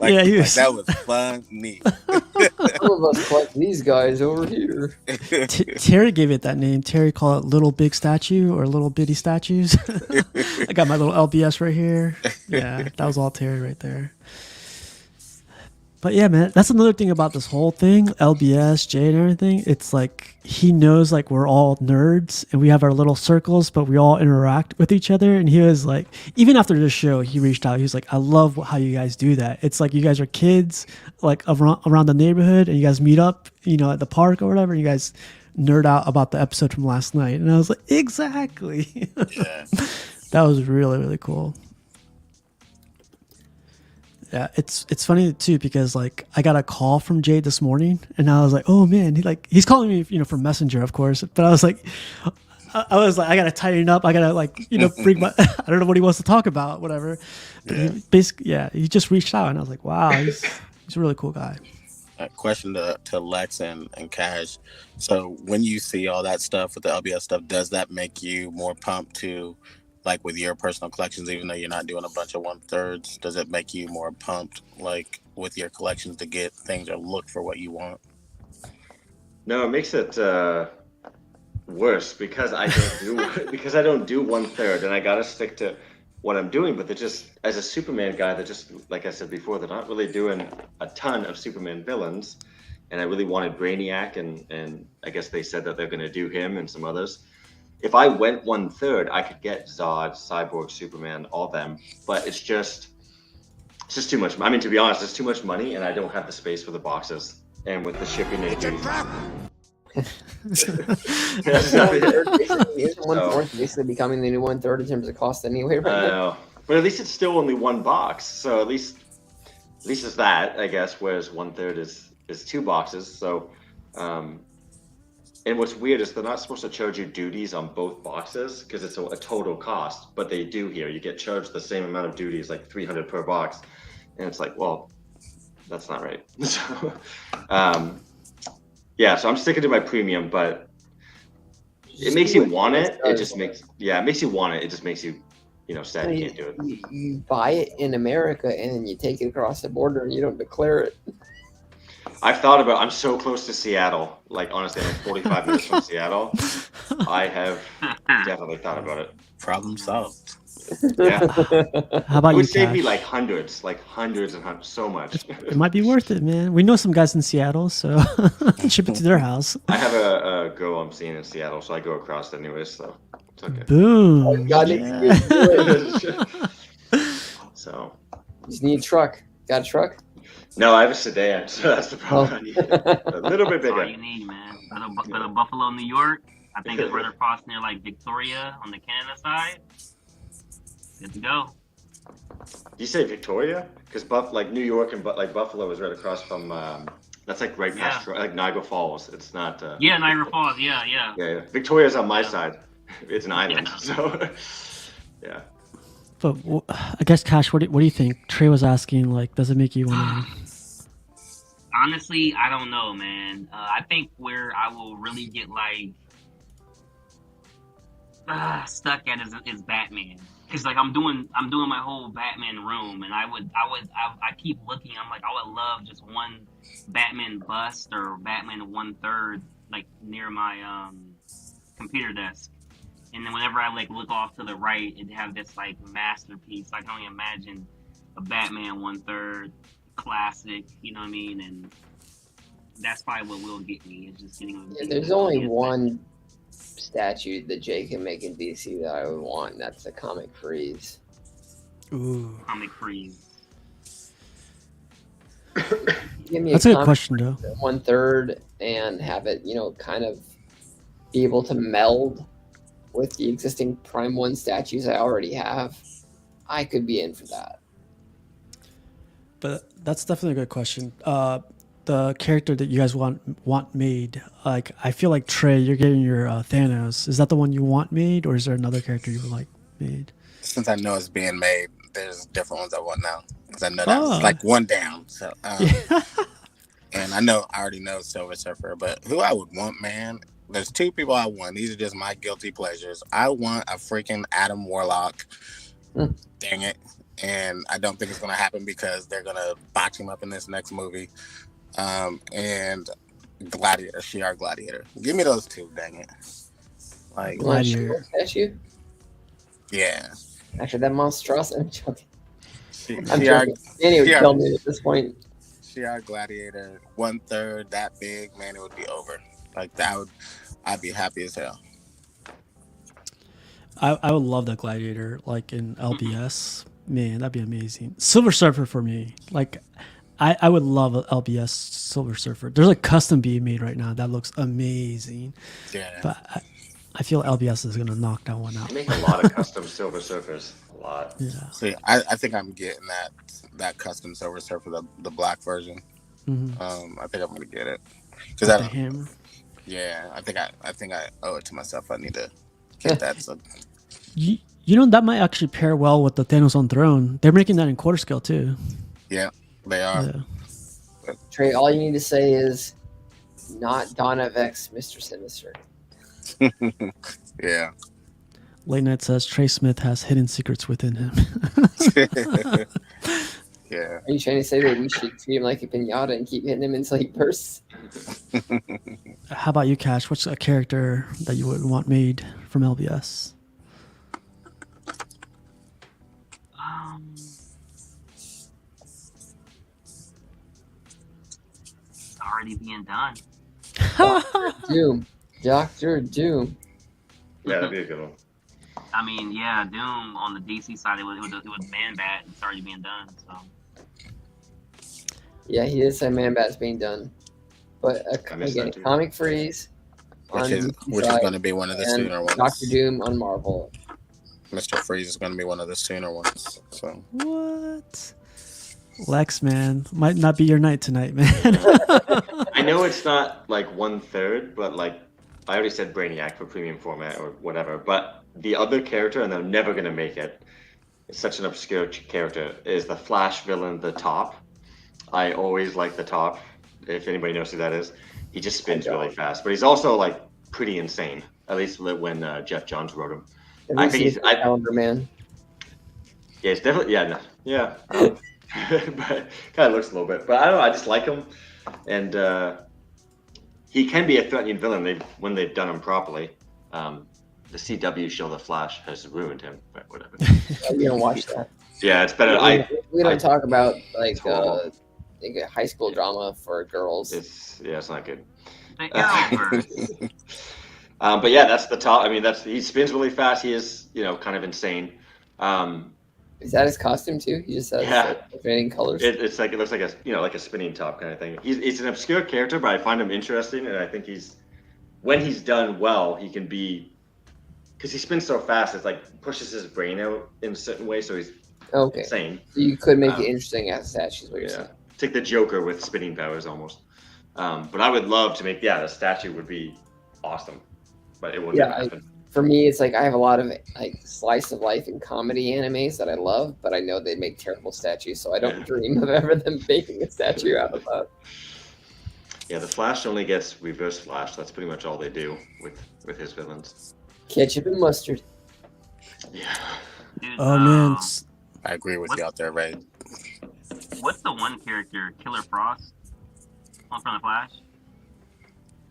Yeah, he was. that was funny. Some of us collect these guys over here. Terry gave it that name. Terry called it Little Big Statue or Little Bitty Statues. I got my little LBS right here. Yeah, that was all Terry right there. But yeah, man, that's another thing about this whole thing, LBS, Jay, and everything. It's like he knows like we're all nerds and we have our little circles, but we all interact with each other. And he was like, even after the show, he reached out. He was like, I love how you guys do that. It's like you guys are kids, like around the neighborhood, and you guys meet up, at the park or whatever. And you guys nerd out about the episode from last night. And I was like, exactly. Yeah. That was really, really cool. Yeah, it's funny too because like I got a call from Jay this morning and I was like, oh man, he's calling me, from Messenger, of course. But I was like, I gotta tighten up. I gotta bring my. I don't know what he wants to talk about, whatever. But he just reached out and I was like, wow, he's a really cool guy. Question to Lex and Cash. So when you see all that stuff with the LBS stuff, does that make you more pumped to? Like with your personal collections, even though you're not doing a bunch of 1/3, does it make you more pumped, like with your collections, to get things or look for what you want? No, it makes it worse because I don't do 1/3, and I gotta stick to what I'm doing. But they're just, as a Superman guy, they're just, like I said before, they're not really doing a ton of Superman villains. And I really wanted Brainiac, and I guess they said that they're gonna do him and some others. If I went 1/3, I could get Zod, Cyborg, Superman, all them, but it's just too much. I mean, to be honest, it's too much money, and I don't have the space for the boxes, and with the shipping and It's a trap. Isn't 1/4 basically becoming the new 1/3 in terms of cost anyway? Right I now? know, but at least it's still only one box, so at least it's that, I guess. Whereas 1/3 is two boxes, so. And what's weird is they're not supposed to charge you duties on both boxes because it's a total cost, but they do here. You get charged the same amount of duties, like $300 per box, and it's like, well, that's not right. So, so I'm sticking to my premium, but it makes you want it. It makes you want it. It just makes you, sad you can't do it. You buy it in America and then you take it across the border and you don't declare it. I've thought about. I'm so close to Seattle. Like honestly, I'm 45 minutes from Seattle. I have definitely thought about it. Problem solved. Yeah, How about it you, would save Cash? me like hundreds and hundreds, so much. It might be worth it, man. We know some guys in Seattle, so ship it to their house. I have a girl I'm seeing in Seattle, so I go across anyways. So it's okay. Boom. Got it. Yeah. So You just need a truck. Got a truck? no, I have a sedan, so that's the problem. I need a little bit That's all bigger. you need, man. Go to Buffalo, New York. I think it's right across near like Victoria on the Canada side. Good to go. You say Victoria? Because like New York and like Buffalo is right across from. That's like right past like Niagara Falls. It's not. Yeah, Niagara Falls. Yeah. Yeah. Victoria's on my Yeah. side. It's an island, Yeah. so yeah. But I guess, Cash, what do you think? Trey was asking, like, does it make you want to? Honestly, I don't know, man. I think where I will really get like stuck at is Batman. Cause like I'm doing my whole Batman room, and I keep looking. I'm like, I would love just one Batman bust or Batman 1/3 like near my computer desk. And then whenever I like look off to the right, it have this like masterpiece. I can only imagine a Batman 1/3 classic. You know what I mean? And that's probably what will get me. Is just getting. There's only one statue that Jay can make in DC that I would want, and that's the Comic Freeze. Ooh. Comic Freeze. Give me That's a good Comic question, though. 1/3 and have it, kind of be able to meld with the existing Prime 1 statues I already have. I could be in for that. But that's definitely a good question. The character that you guys want made, like, I feel like Trey, you're getting your Thanos. Is that the one you want made, or is there another character you would like made? Since I know it's being made, there's different ones I want now. Because I know that's like one down. So, and I already know Silver Surfer, but who I would want, man, there's two people I want. These are just my guilty pleasures. I want a freaking Adam Warlock. Dang it. And I don't think it's going to happen because they're going to botch him up in this next movie. And Gladiator, Shi'ar Gladiator. Give me those two, dang it. Like, Gladiator statue? Yeah. Actually, that monstrosity. I'm joking. I'm Shi'ar, joking. Danny would kill me at this point. Shi'ar Gladiator, 1/3 that big, man, it would be over. Like I'd be happy as hell. I would love that Gladiator, like in LBS. Man, that'd be amazing. Silver Surfer for me. Like, I would love a LBS Silver Surfer. There's a custom being made right now that looks amazing. Yeah. But I feel LBS is gonna knock that one out. They make a lot of custom Silver Surfers. A lot. Yeah. See, I think I'm getting that custom Silver Surfer, the black version. Mm-hmm. I think I'm gonna get it because I The don't. hammer. Yeah, I think I owe it to myself. I need to get that. So. You know, that might actually pair well with the Thanos on Throne. They're making that in quarter scale too. Yeah, they are. Yeah. Trey, all you need to say is not Dawn of X, Mr. Sinister. Yeah. Late Night says Trey Smith has hidden secrets within him. Yeah. Are you trying to say that we should treat him like a pinata and keep hitting him until he bursts? How about you, Cash? What's a character that you would want made from LBS? It's already being done. Doom. Doctor Doom. Yeah, that'd be a good one. I mean, yeah, Doom on the DC side, it was Man Bat. It's already being done. So Yeah, he did say Man Bat's being done. But again, Comic Freeze. Which is going to be one of the sooner ones. Doctor Doom on Marvel. Mr. Freeze is going to be one of the sooner ones. So What? Lex, man, might not be your night tonight, man. I know it's not like 1/3, but like I already said Brainiac for premium format or whatever. But the other character, and they're never gonna make it. It's such an obscure character. Is the Flash villain the Top? I always like the Top. If anybody knows who that is, he just spins really fast, but he's also like pretty insane. At least when Jeff Johns wrote him. I think he's Calendar Man. Yeah, it's definitely but kind of looks a little bit. But I don't know. I just like him, and he can be a threatening villain. When they've done him properly. The CW show The Flash has ruined him, but whatever. You don't watch that. Yeah, it's better. We don't talk about like a high school drama for girls. It's not good. The Arrowverse. But yeah, that's the top. I mean, he spins really fast. He is, kind of insane. Is that his costume too? He just has Yeah. like varying colors. It's like it looks like like a spinning top kind of thing. He's an obscure character, but I find him interesting, and I think when he's done well, he can be, because he spins so fast. It's like pushes his brain out in a certain way, so he's Okay. insane. So you could make it interesting as a statue, is what you're Yeah, saying. it's like the Joker with spinning powers almost. But I would love to make the statue would be awesome, but it will never happen. For me, it's like I have a lot of like slice of life and comedy animes that I love, but I know they make terrible statues, so I don't dream of ever them making a statue out of that. Yeah, the Flash only gets Reverse Flash. That's pretty much all they do with his villains. Ketchup and mustard. Yeah. Dude, Oh man, I agree with you out there, Ray. What's the one character, Killer Frost, one from the Flash?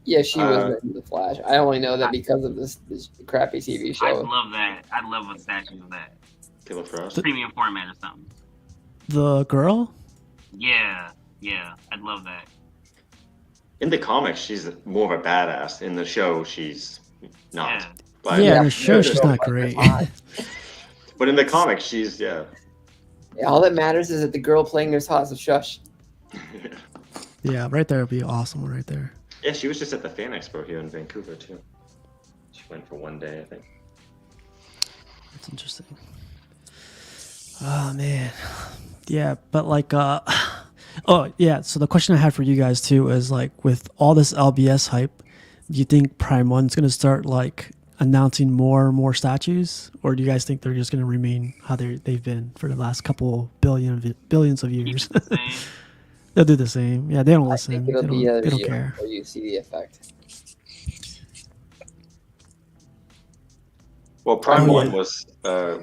Yeah, she was in the Flash. I only know that because of this crappy TV I'd show. love that. I'd love a statue of that. Killer Frost. Premium format or something. the girl. Yeah, I'd love that. In the comics, she's more of a badass. In the show, she's not. Yeah. But, Yeah, in the show she's not great. but in the comics, she's Yeah, all that matters is that the girl playing this House of Shush. Yeah, right there would be awesome. Right there. Yeah, she was just at the Fan Expo here in Vancouver too. She went for one day, I think. That's interesting. Oh man, yeah, but like, oh yeah. So the question I had for you guys too is like, with all this LBS hype, do you think Prime One's gonna start like announcing more and more statues, or do you guys think they're just gonna remain how they've been for the last couple billions of years? Keep it the same. They'll do the same. Yeah, they don't I listen. think it'll They be don't, a they don't year care. before you see the effect. Well, Prime Oh, One yeah. was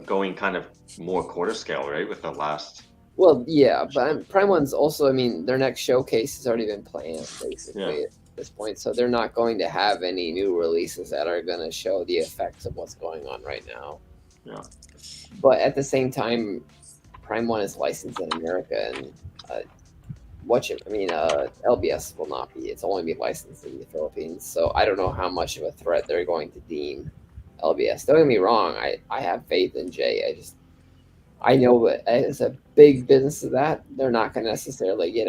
going kind of more quarter scale, right? With the last. Well, yeah, but Prime One's also, I mean, their next showcase has already been planned, basically, at this point. So they're not going to have any new releases that are going to show the effects of what's going on right now. Yeah. But at the same time, Prime One is licensed in America, and LBS will not be. It's only be licensed in the Philippines. So I don't know how much of a threat they're going to deem LBS. Don't get me wrong. I have faith in Jay. I know that as a big business of that, they're not going to necessarily get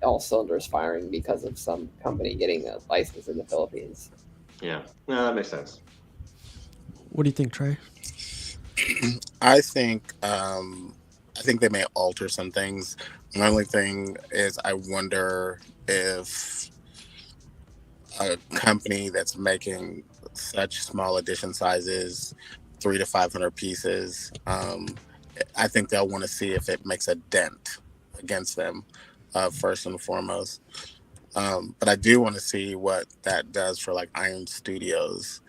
all cylinders firing because of some company getting a license in the Philippines. Yeah. No, that makes sense. What do you think, Trey? I think they may alter some things. The only thing is, I wonder if a company that's making such small edition sizes, 300 to 500 pieces, I think they'll want to see if it makes a dent against them, first and foremost. But I do want to see what that does for like Iron Studios.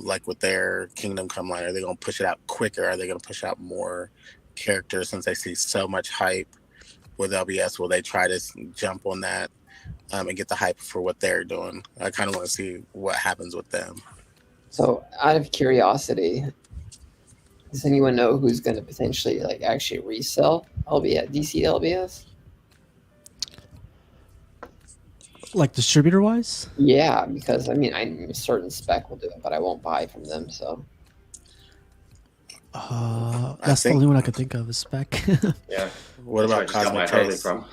Like with their Kingdom Come line, are they going to push it out quicker? Are they going to push out more characters since they see so much hype with LBS? Will they try to jump on that and get the hype for what they're doing? I kind of want to see what happens with them. So, out of curiosity, does anyone know who's going to potentially like actually resell DC LBS? Like distributor wise? Yeah, because I mean, I'm certain Spec will do it, but I won't buy from them. So That's the only one I could think of is Spec. Yeah. What That's about where I just got my Cosmic Harley Chase? from.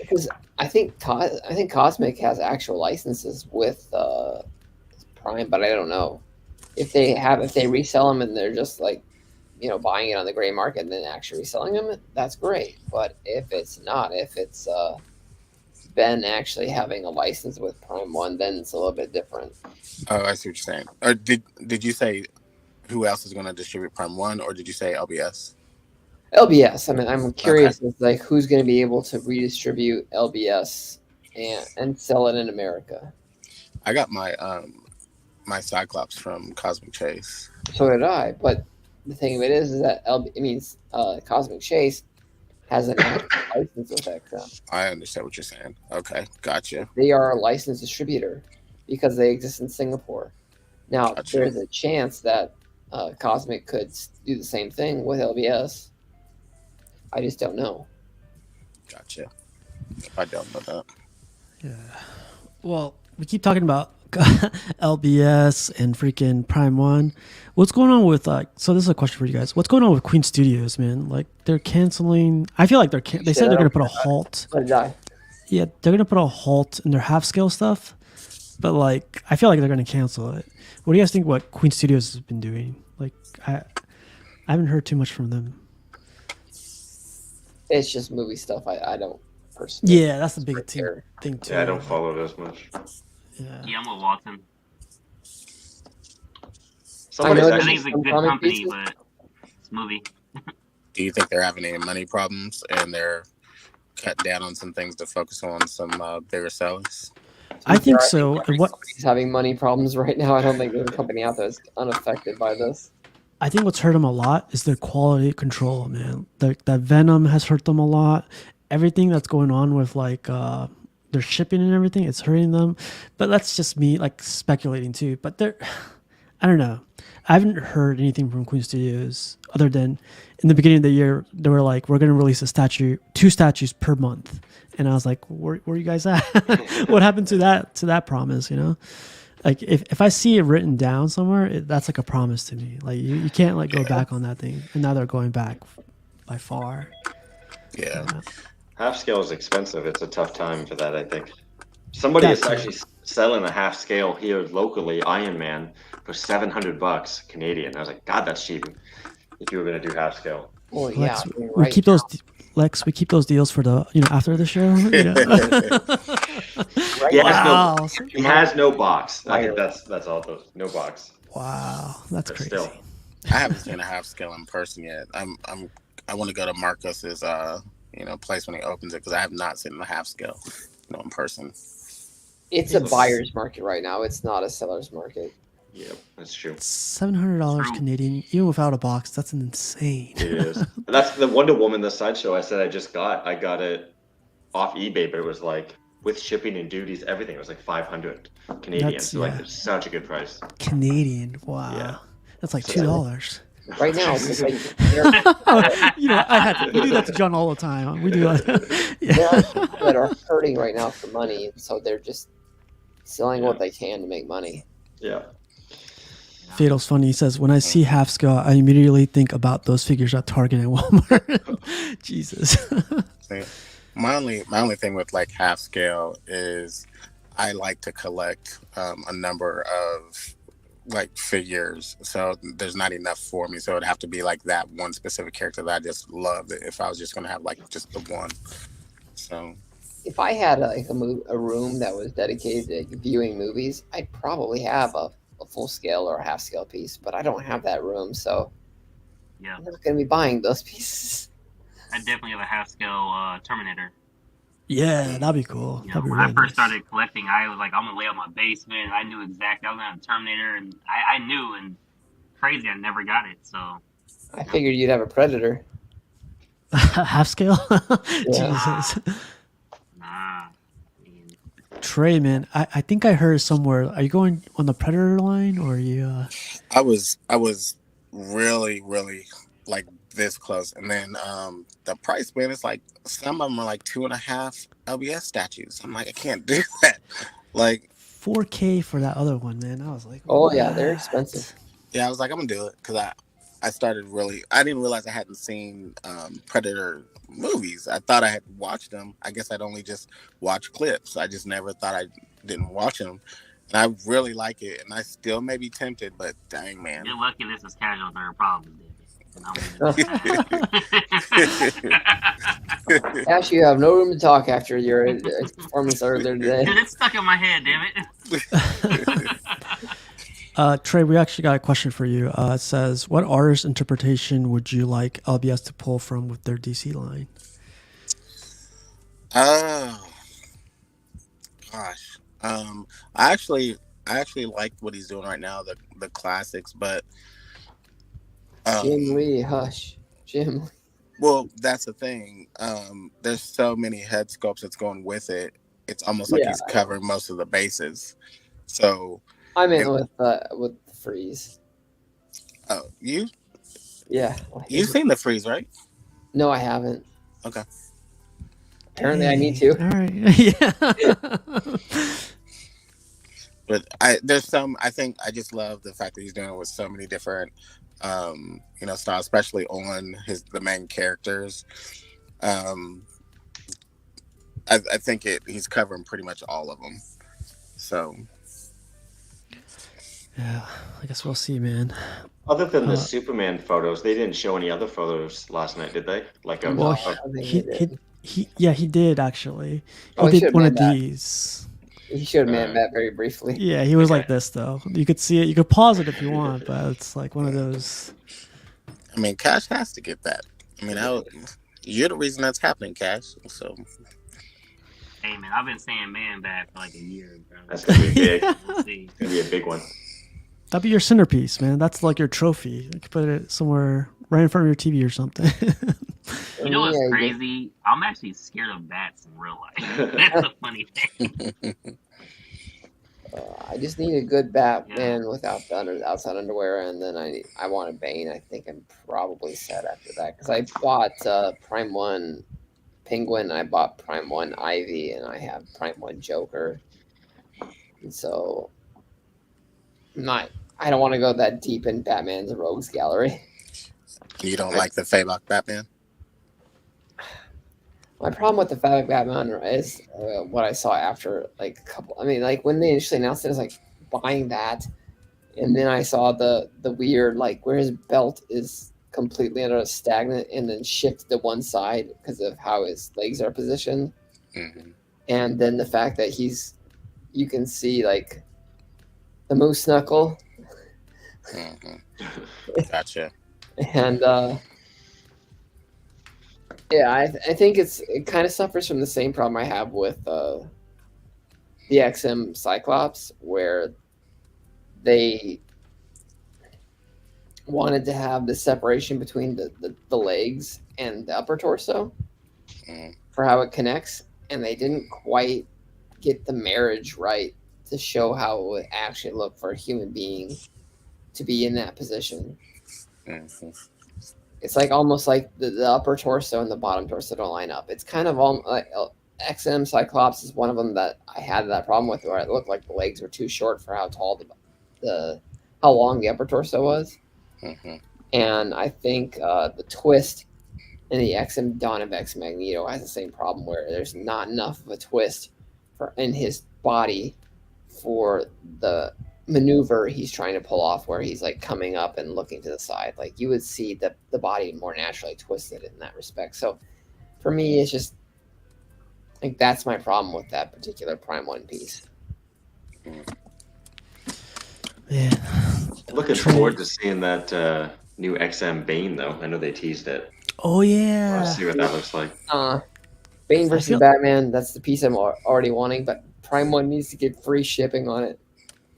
because I think Cosmic has actual licenses with Prime, but I don't know if they resell them and they're just like buying it on the gray market and then actually reselling them. That's great, but if it's Ben actually having a license with Prime One, then it's a little bit different. Oh, I see what you're saying. Or did you say who else is going to distribute Prime One, or did you say LBS? LBS. I mean, I'm curious as like who's going to be able to redistribute LBS and sell it in America. I got my my Cyclops from Cosmic Chase. So did I, but the thing of it is that Cosmic Chase has an active license with XM. I understand what you're saying. Okay, gotcha. They are a licensed distributor because they exist in Singapore. Now, Gotcha. there's a chance that Cosmic could do the same thing with LBS. I just don't know. Gotcha. I don't know that. Yeah. Well, we keep talking about LBS and freaking Prime One. What's going on with so this is a question for you guys. What's going on with Queen Studios, man? Like they're canceling. I feel like they said they're gonna put a halt. Let it die. Yeah, they're gonna put a halt in their half scale stuff. But like, I feel like they're gonna cancel it. What do you guys think? What Queen Studios has been doing? Like, I haven't heard too much from them. It's just movie stuff. I don't personally. Yeah, that's the big thing too. Yeah, I don't follow it as much. Yeah. Yeah, I'm with Walton. Somebody's know I actually, think it's a good comic company, pieces. but it's a movie. Do you think they're having any money problems and they're cut down on some things to focus on some bigger sellers? I think so. Every And what company's having money problems right now. I don't think there's a company out there that's unaffected by this. I think what's hurt them a lot is their quality control, man. That Venom has hurt them a lot. Everything that's going on with like their shipping and everything, it's hurting them. But that's just me like speculating too. But I don't know. I haven't heard anything from Queen Studios other than in the beginning of the year they were like, we're gonna release two statues per month, and I was like, where you guys at? What happened to that promise? You know, like if I see it written down somewhere, that's like a promise to me. Like you can't like go back on that thing, and now they're going back by far. Yeah. half scale is expensive. It's a tough time for that, I think. Somebody is actually selling a half scale here locally, Iron Man, for $700 Canadian. I was like, God, that's cheap. If you were gonna do half scale. Well, yeah, Lex, I mean, we right keep those. Lex, we keep those deals for the after the show. You know? right He now, has he has no box. I think that's all those. No box. Wow, that's But crazy. still. I haven't seen a half scale in person yet. I want to go to Marcus's place when he opens it because I have not seen the half scale in person. it's a buyer's market right now. It's not a seller's market. Yep, that's true. $700 Canadian, even without a box. That's insane. It is. That's the Wonder Woman, the sideshow I said I got it off eBay, but it was like with shipping and duties, everything. It was like 500 Canadian. That's- So like yeah. it's such a good price. Canadian, wow, Yeah. that's like So- $2. Right now, it's like We do that to John all the time. We do that. there are people that are hurting right now for money, so they're just selling what they can to make money. Yeah. Fatal's funny. He says, when I see half scale, I immediately think about those figures at Target and Walmart. Jesus. See, my only thing with like half scale is I like to collect a number of like figures, so there's not enough for me, so it'd have to be like that one specific character that I just love if I was just gonna have like just the one. So If I had like a room that was dedicated to viewing movies, I'd probably have a full scale or a half scale piece, but I don't have that room, so Yeah, I'm not going to be buying those pieces. I definitely have a half scale Terminator. Yeah, that'd be cool. You know, That'd be when really I first nice. started collecting, I was like, I'm gonna lay out my basement. I knew exactly I was gonna have a Terminator, and I knew, and crazy, I never got it. So I figured you'd have a Predator. Half scale? Yeah. Jesus. nah. I mean, Trey, man, I think I heard somewhere. Are you going on the Predator line, or are you? I was really like this close, and then the price, man, it's like some of them are like 2.5 LBS statues. I'm like, I can't do that. Like, 4K for that other one, man. I was like, Oh, yeah, they're what? expensive. yeah, I was like, I'm gonna do it because I started I didn't realize I hadn't seen Predator movies. I thought I had watched them. I guess I'd only just watched clips. I just never thought I didn't watch them. And I really like it, and I still may be tempted, but dang, man. you're lucky this is casual. There are problems. Ash, you have no room to talk after your performance earlier today. Dude, it's stuck in my head. Damn it. Trey, we actually got a question for you. It says, what artist interpretation would you like LBS to pull from with their DC line? Oh gosh. I actually like what he's doing right now, the classics, but Jim Lee, hush. Jim. well, that's the thing. There's so many head sculpts that's going with it. It's almost like he's covering most of the bases. So I meant with Freeze. oh, you've Yeah. seen the freeze, right? No, I haven't. Okay. Apparently, I need to. All right. Yeah. But I just love the fact that he's doing it with so many different styles, especially on the main characters. Um, I think he's covering pretty much all of them. So Yeah, I guess we'll see, man. Other than the Superman photos, they didn't show any other photos last night, did they? Like of, Well, No, of I don't think he they he did. he did actually. Oh, He he did showed one Man of Bat. these. He showed Man Uh, Bat very briefly. Yeah, he was Okay. like this though. You could see it. You could pause it if you want, but it's like one of those. I mean, Cash has to get that. I mean, you're the reason that's happening, Cash. So Hey man, I've been saying man bad for like a year, bro. that's gonna be big. We'll see. It's gonna be a big one. That'd be your centerpiece, man. That's like your trophy. You could put it somewhere right in front of your TV or something. You know what's Yeah, crazy? I'm actually scared of bats in real life. That's a funny thing. I just need a good Batman without the outside underwear, and then I want a Bane. I think I'm probably set after that because I bought Prime One Penguin, and I bought Prime One Ivy, and I have Prime One Joker, and so I don't want to go that deep in Batman's Rogues Gallery. you don't like the Faylock Batman? My problem with the Fabric Batman is what I saw after like a couple. I mean, like when they initially announced it, I was like buying that, and then I saw the weird like where his belt is completely under stagnant and then shifted to one side because of how his legs are positioned, Mm-hmm. and then the fact that you can see like the moose knuckle, Mm-hmm. Gotcha. and yeah, I think it kind of suffers from the same problem I have with the XM Cyclops, where they wanted to have the separation between the legs and the upper torso Mm-hmm. for how it connects, and they didn't quite get the marriage right to show how it would actually look for a human being to be in that position. Mm-hmm. It's like almost like the upper torso and the bottom torso don't line up. It's kind of all like XM Cyclops is one of them that I had that problem with, where it looked like the legs were too short for how tall the how long the upper torso was. Mm-hmm. And I think the twist in the XM Dawn of X Magneto has the same problem, where there's not enough of a twist in his body for the maneuver he's trying to pull off, where he's like coming up and looking to the side. Like you would see the body more naturally twisted in that respect. So for me, it's just like that's my problem with that particular Prime One piece. Yeah. Looking forward to seeing that new XM Bane though. I know they teased it. Oh yeah. Let's see what that looks like. Bane versus feel- Batman, that's the piece I'm already wanting, but Prime One needs to get free shipping on it.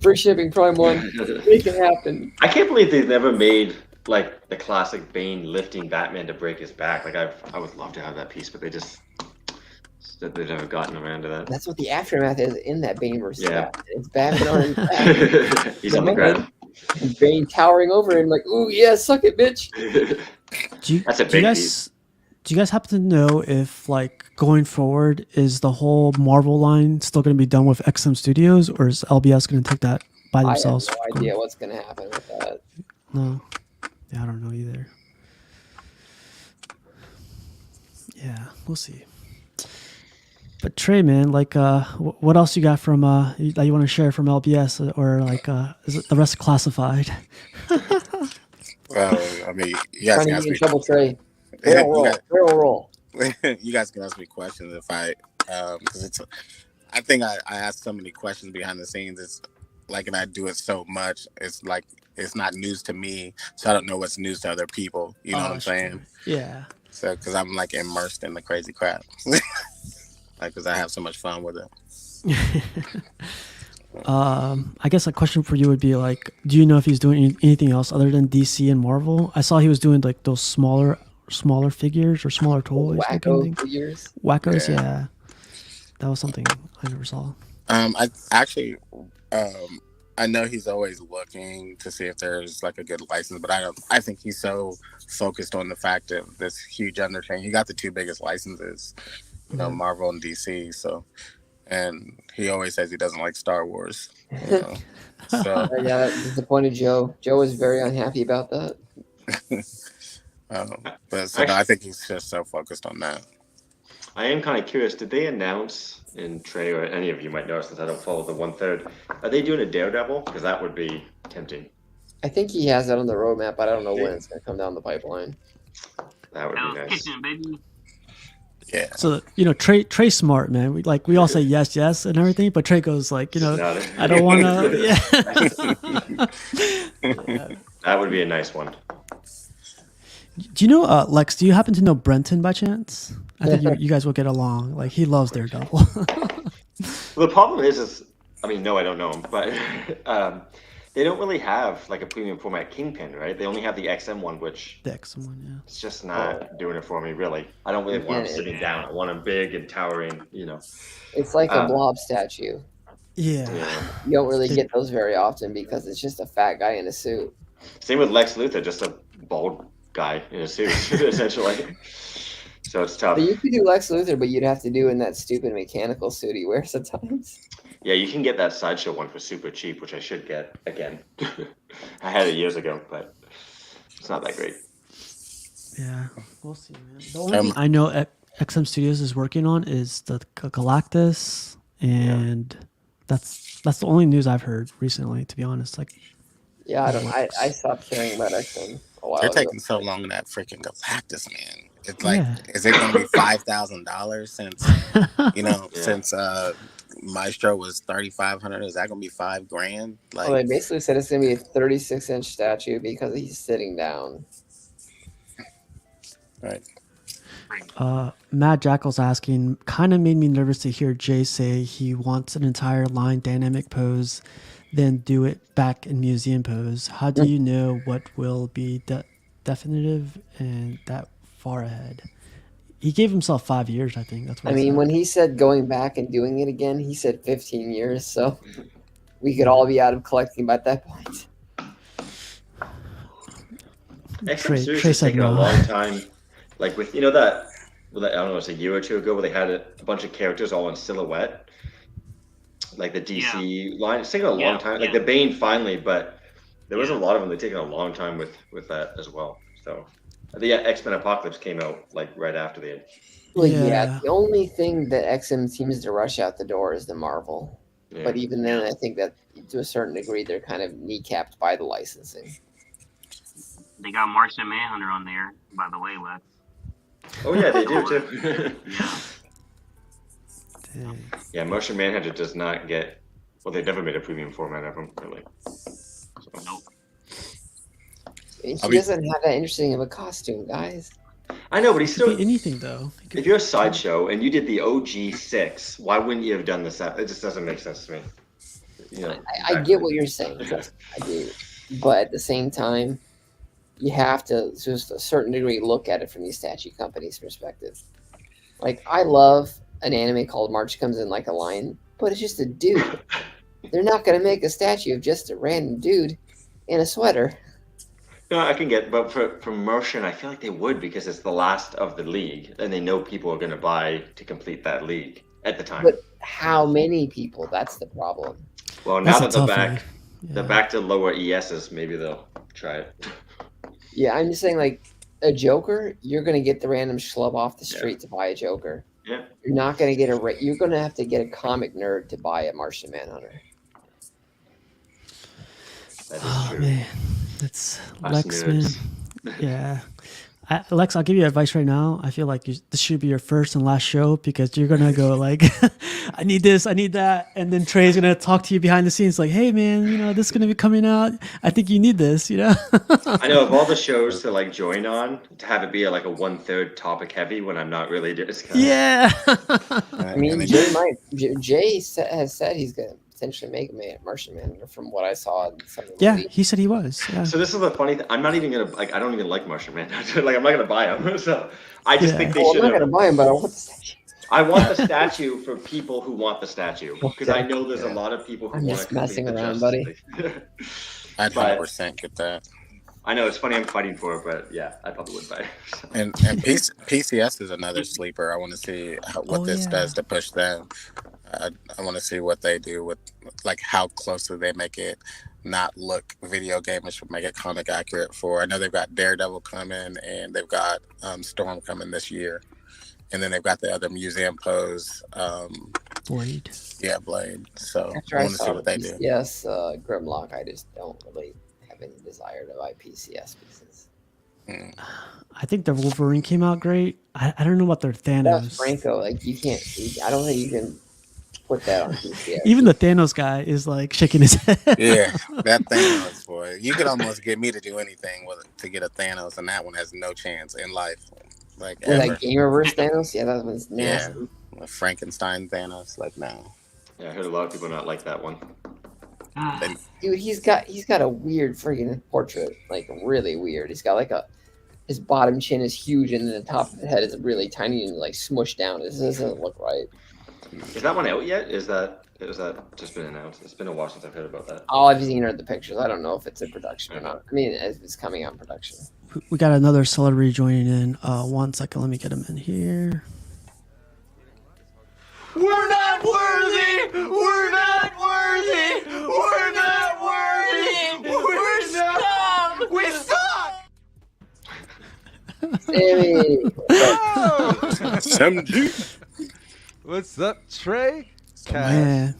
Free shipping, Prime One. Make it happen. I can't believe they've never made like the classic Bane lifting Batman to break his back. Like I would love to have that piece, but they've never gotten around to that. That's what the aftermath is in that Bane versus Yeah. Batman. It's Batman on his back. He's on the ground. And Bane towering over him like, ooh, yeah, suck it, bitch. That's a do you big guys piece. do you guys happen to know if like going forward is the whole Marvel line still going to be done with XM Studios, or is LBS going to take that by I have themselves? no idea what's going to happen with that. No. Yeah, I don't know either. Yeah, we'll see. But Trey, man, like, what else you got from that you want to share from LBS, or like, is it the rest classified? Well, I mean, you guys Trying to can ask get in me. trouble, Trey. Yeah, Barrel roll. you guys can ask me questions if because it's. I think I ask so many questions behind the scenes. It's like, and I do it so much. It's like it's not news to me, so I don't know what's news to other people. You know what I'm saying? Yeah. So, because I'm like immersed in the crazy crap, like because I have so much fun with it. I guess a question for you would be like, do you know if he's doing anything else other than DC and Marvel? I saw he was doing like those smaller figures or smaller toys. Wacko figures. Wackos, Yeah. yeah. That was something I never saw. I actually, I know he's always looking to see if there's like a good license, but I think he's so focused on the fact of this huge undertaking. He got the two biggest licenses, Marvel and DC. So, and he always says he doesn't like Star Wars. You know? So, Yeah, that disappointed Joe. Joe was very unhappy about that. but so no, I think he's just so focused on that. I am kind of curious. Did they announce in Trey, or any of you might know since I don't follow the 1/3, are they doing a Daredevil? Because that would be tempting. I think he has that on the roadmap, but I don't know when it's going to come down the pipeline. That would be Hell's nice. Kitchen, baby. Yeah. So Trey's smart, man. We all say yes and everything, but Trey goes like, I don't want to. Yeah. That would be a nice one. Do you know Lex? Do you happen to know Brenton by chance? I think you guys will get along. Like he loves Daredevil. Well, the problem is, I mean, no, I don't know him, but they don't really have like a premium format Kingpin, right? They only have the XM one, which The X one, yeah. it's just not doing it for me, really. I don't really want him sitting down. I want him big and towering, It's like a blob statue. Yeah. You don't really get those very often because it's just a fat guy in a suit. Same with Lex Luthor, just a bald guy in a suit, essentially. So it's tough. But you could do Lex Luthor, but you'd have to do in that stupid mechanical suit he wears at times. Yeah, you can get that Sideshow one for super cheap, which I should get again. I had it years ago, but it's not that great. Yeah, we'll see, man. The only thing I know XM Studios is working on is the Galactus, and that's the only news I've heard recently, to be honest. Like, yeah, I don't. I stopped caring about XM a while They're ago. taking so long in that freaking Galactus, man. It's like, is it going to be $5,000 since Maestro was $3,500? Is that going to be $5,000? Like, They basically said it's going to be a 36-inch statue because he's sitting down. Right. Matt Jackal's asking, kind of made me nervous to hear Jay say he wants an entire line dynamic pose, then do it back in museum pose. How do you know what will be definitive and that far ahead? He gave himself 5 years, I think. That's what when he said going back and doing it again, he said 15 years. So we could all be out of collecting by that point. XM Series has taken a long time. Like with, I don't know, it's a year or two ago where they had a bunch of characters all in silhouette. Like the DC line. It's taken a long time. Like the Bane finally, but there was a lot of them that taken a long time with that as well. So the X-Men Apocalypse came out like right after the. Well, the only thing that XM seems to rush out the door is the Marvel. Yeah. But even then, I think that to a certain degree, they're kind of kneecapped by the licensing. They got Martian Manhunter on there, by the way, Lex. Oh yeah, they do too. Yeah, Martian Manhunter does not get. Well, they've never made a premium format of him, really. So. Nope. He doesn't have that interesting of a costume, guys. I know, but he's still anything though. If you're a Sideshow and you did the OG 6, why wouldn't you have done this? It just doesn't make sense to me. I get what you're saying. I do, but at the same time, you have to, to a certain degree, look at it from these statue companies' perspective. Like, I love an anime called March Comes In Like a Lion, but it's just a dude. They're not going to make a statue of just a random dude in a sweater. No, I can get, but for Martian, I feel like they would because it's the last of the league, and they know people are going to buy to complete that league at the time. But how many people? That's the problem. Well, now that they're back to lower ESs, maybe they'll try it. Yeah, I'm just saying, like, a Joker, you're going to get the random schlub off the street to buy a Joker. Yeah. You're not going to get you're going to have to get a comic nerd to buy a Martian Manhunter. That is true. Man. It's Lex, man. Yeah. Lex, I'll give you advice right now. I feel like this should be your first and last show because you're going to go like, I need this, I need that. And then Trey's going to talk to you behind the scenes like, hey, man, this is going to be coming out. I think you need this, I know of all the shows to like join on, to have it be like a 1/3 topic heavy when I'm not really just Yeah. I mean, Jay has said he's going to potentially make a Martian Manhunter from what I saw. He said he was. Yeah. So this is the funny thing. I'm not even gonna I don't even like Martian Manhunter. Like I'm not gonna buy him. So I just think they should. I'm not gonna buy him, but I want the statue. I want the statue for people who want the statue because I know there's a lot of people who want to. I'm just messing around, buddy. I'd 100% get that. I know it's funny I'm fighting for it, but yeah, I probably would buy it. So. And PCS is another sleeper. I want to see what Oh this yeah. does to push them. I want to see what they do with, like, how closely they make it not look video gameish, but make it comic accurate. For I know they've got Daredevil coming, and they've got Storm coming this year, and then they've got the other museum pose. Blade. Yeah, Blade. So After I I want to see saw the what they do. PCS Grimlock, I just don't really have any desire to buy PCS pieces. I think the Wolverine came out great. I don't know about their That's Thanos. Franco. Like you can't. I don't think you can put that on PCS. Even the Thanos guy is like shaking his head. Yeah, that Thanos, boy. You could almost get me to do anything to get a Thanos, and that one has no chance in life, like With ever. that Gamerverse Thanos, yeah, that one's Yeah, nasty. Frankenstein Thanos, like no. Yeah, I heard a lot of people not like that one. They, Dude, he's got a weird freaking portrait, like really weird. He's got like his bottom chin is huge, and then the top of the head is really tiny and like smushed down. This doesn't look right. Is that one out yet? Is that just been announced? It's been a while since I've heard about that. All I've seen are the pictures. I don't know if it's in production or not. I mean, it's coming out in production. We got another celebrity joining in. 1 second, let me get him in here. We're not worthy! We're not worthy! We're not worthy! We're scum! We suck! Sammy, Some dude. What's up, Trey? Man,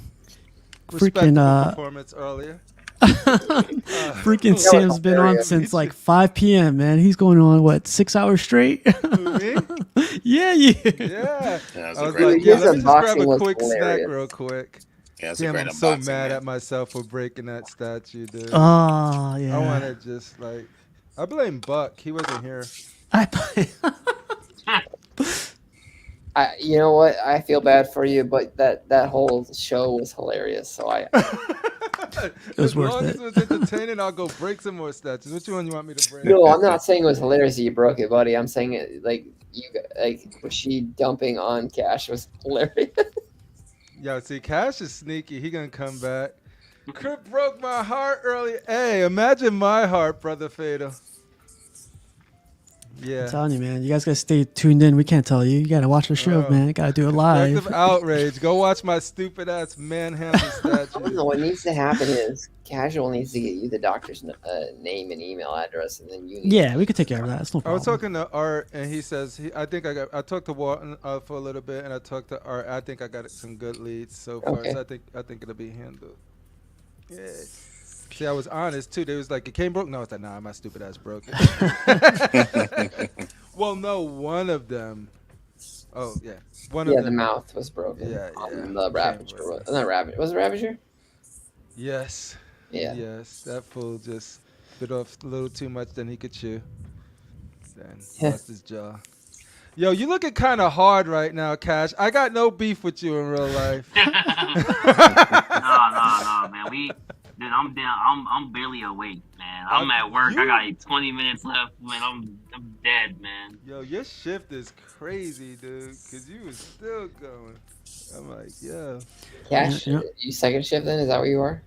Respectable freaking performance earlier. freaking Sam's been on hilarious. since like 5 p.m. Man, he's going on what 6 hours straight? Me? Yeah. Yeah. Yeah, it's I a was great like, yeah, His let me just grab unboxing a was quick snack hilarious. real quick. Yeah, it's a Damn, great I'm so unboxing, mad man. at myself for breaking that statue, dude. Oh yeah. I want to just like, I blame Buck. He wasn't here. you know what? I feel bad for you, but that whole show was hilarious. So I was As worth long it. as it was entertaining, I'll go break some more statues. Which one you want me to break? no, I'm not saying it was hilarious that you broke it, buddy. I'm saying it like Rashid dumping on Cash was hilarious. Yo, see, Cash is sneaky. He gonna come back. Crip broke my heart early. Hey, imagine my heart, brother Fatal. I'm Yeah. telling you, man. You guys gotta stay tuned in. We can't tell you. You gotta watch the show, Oh. man. Gotta do it live. Collective outrage. Go watch my stupid ass manhandle I don't statue. know. What needs to happen is Casual needs to get you the doctor's name and email address, and then you need Yeah, we could take care of that. It's no I problem. was talking to Art, and he says I talked to Walton for a little bit, and I talked to Art. I think I got some good leads so far, Okay. so I think it'll be handled. Yeah. See, I was honest too. They was like, "It came broke." No, it's like, "Nah, my stupid ass broke it." Well, no, one of them. Oh yeah, one Yeah, of the them. mouth was broken. Yeah, on yeah. The Ravager. Not Ravager. Was it Ravager? Yes. Yeah. Yes, that fool just bit off a little too much than he could chew. Then Yeah. lost his jaw. Yo, you looking kind of hard right now, Cash. I got no beef with you in real life. No, man. Dude, I'm down. I'm barely awake, man. I'm at work. I got like 20 minutes left, man. I'm dead, man. Yo, your shift is crazy, dude. Cause you was still going. I'm like, yeah. Cash, Yeah. you second shift then? Is that where you are?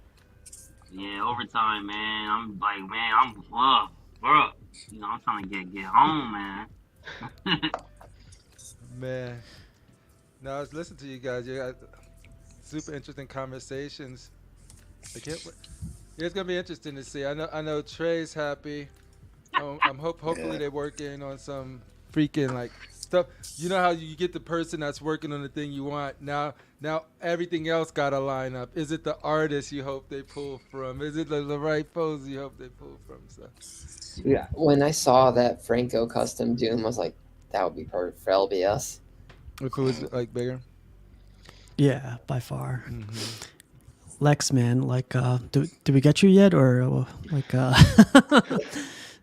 Yeah, overtime, man. I'm like, man, bro. You know, I'm trying to get home, man. Man. No, I was listening to you guys. You got super interesting conversations. I can't wait. It's gonna be interesting to see. I know Trey's happy. Hopefully they're working on some freaking like stuff. You know how you get the person that's working on the thing you want. Now everything else gotta line up. Is it the artist you hope they pull from? Is it the right pose you hope they pull from? So Yeah. When I saw that Franco custom Doom, I was like, that would be perfect for LBS. if it was like bigger. Yeah, by far. Lex, man, like, did we get you yet, or like,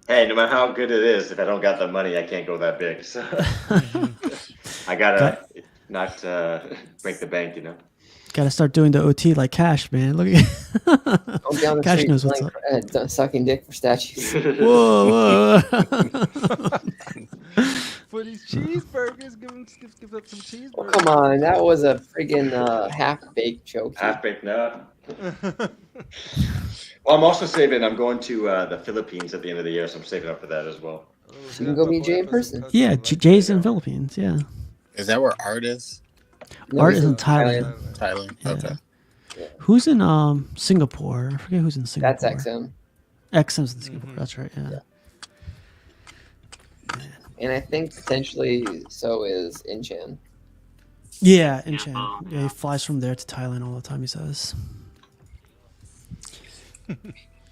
Hey, no matter how good it is, if I don't got the money, I can't go that big. So I gotta not break the bank, you know. gotta start doing the OT like Cash, man. Look at Don't be on the Cash street knows what's playing, sucking dick for statues. whoa. For these cheeseburgers, give up some cheeseburgers. Oh, come on, that was a friggin' half-baked joke. Half baked nut. Well, I'm also saving. I'm going to the Philippines at the end of the year, so I'm saving up for that as well. Oh, So hit you can up go my meet boy Jay in for some person. custom. Yeah, I like Jay's that. in Yeah. Philippines. Yeah, Is that where art is? No, art he's is in in Thailand. Thailand. Thailand? Yeah. Okay. Yeah, Who's in Singapore? I forget who's in that's Singapore. XM. XM's in Singapore. Mhm. That's right. Yeah. Yeah. And I think potentially so is Inchan. Yeah, in Chan. CFO, Yeah, he flies from there to Thailand all the time. He says.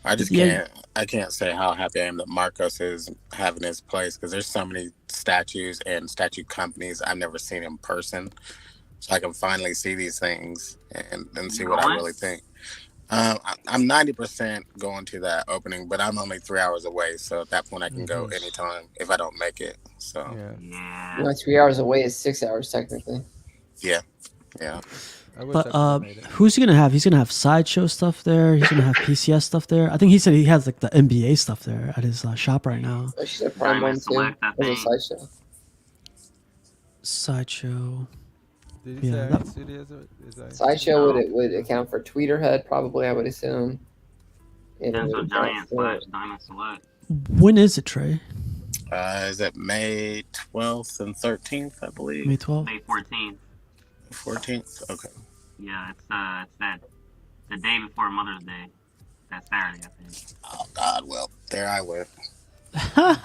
I just Yeah. can't say how happy I am that Marcos is having his place because there's so many statues and statue companies I've never seen in person. So I can finally see these things and see You what I going? really think. I'm 90% going to that opening, but I'm only 3 hours away. So at that point, I can go Mhm. anytime if I don't make it. So Yeah, Yeah. You know, 3 hours away is 6 hours technically. yeah. I wish I But could have made it. who's he gonna have? He's gonna have sideshow stuff there. He's gonna have PCS stuff there. I think he said he has like the NBA stuff there at his shop right now. Oh, she's a prime one Diamond too. Select, I There's a think. sideshow. Sideshow. Did he Yeah, say that- any studios? Is that Sideshow No. would account for Tweeterhead probably, I would assume. And it Denso would Giant account for / Diamond Select. When is it, Trey? Is it May 12th and 13th, I believe? May 12th. May 14th. 14th? Okay. Yeah, it's that the day before Mother's Day. That Saturday, I think. Oh, God. Well, there I went. Uh,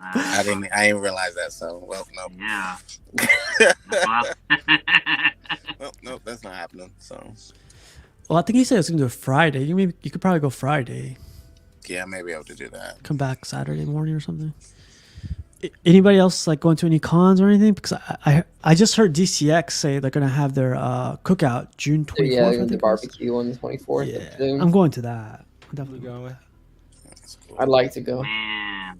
I didn't realize that. So, well, no. Yeah. Well, Well, no, that's not happening. So, Well, I think he said it's gonna do a Friday. You could probably go Friday. yeah, I may be able to do that. Come back Saturday morning or something. Anybody else like going to any cons or anything? Because I just heard DCX say they're gonna have their cookout June 24th. yeah, I the think it was. barbecue on the 24th of Yeah, June. I'm going to that. I'm we definitely going. going? That's cool. I'd like to go. man.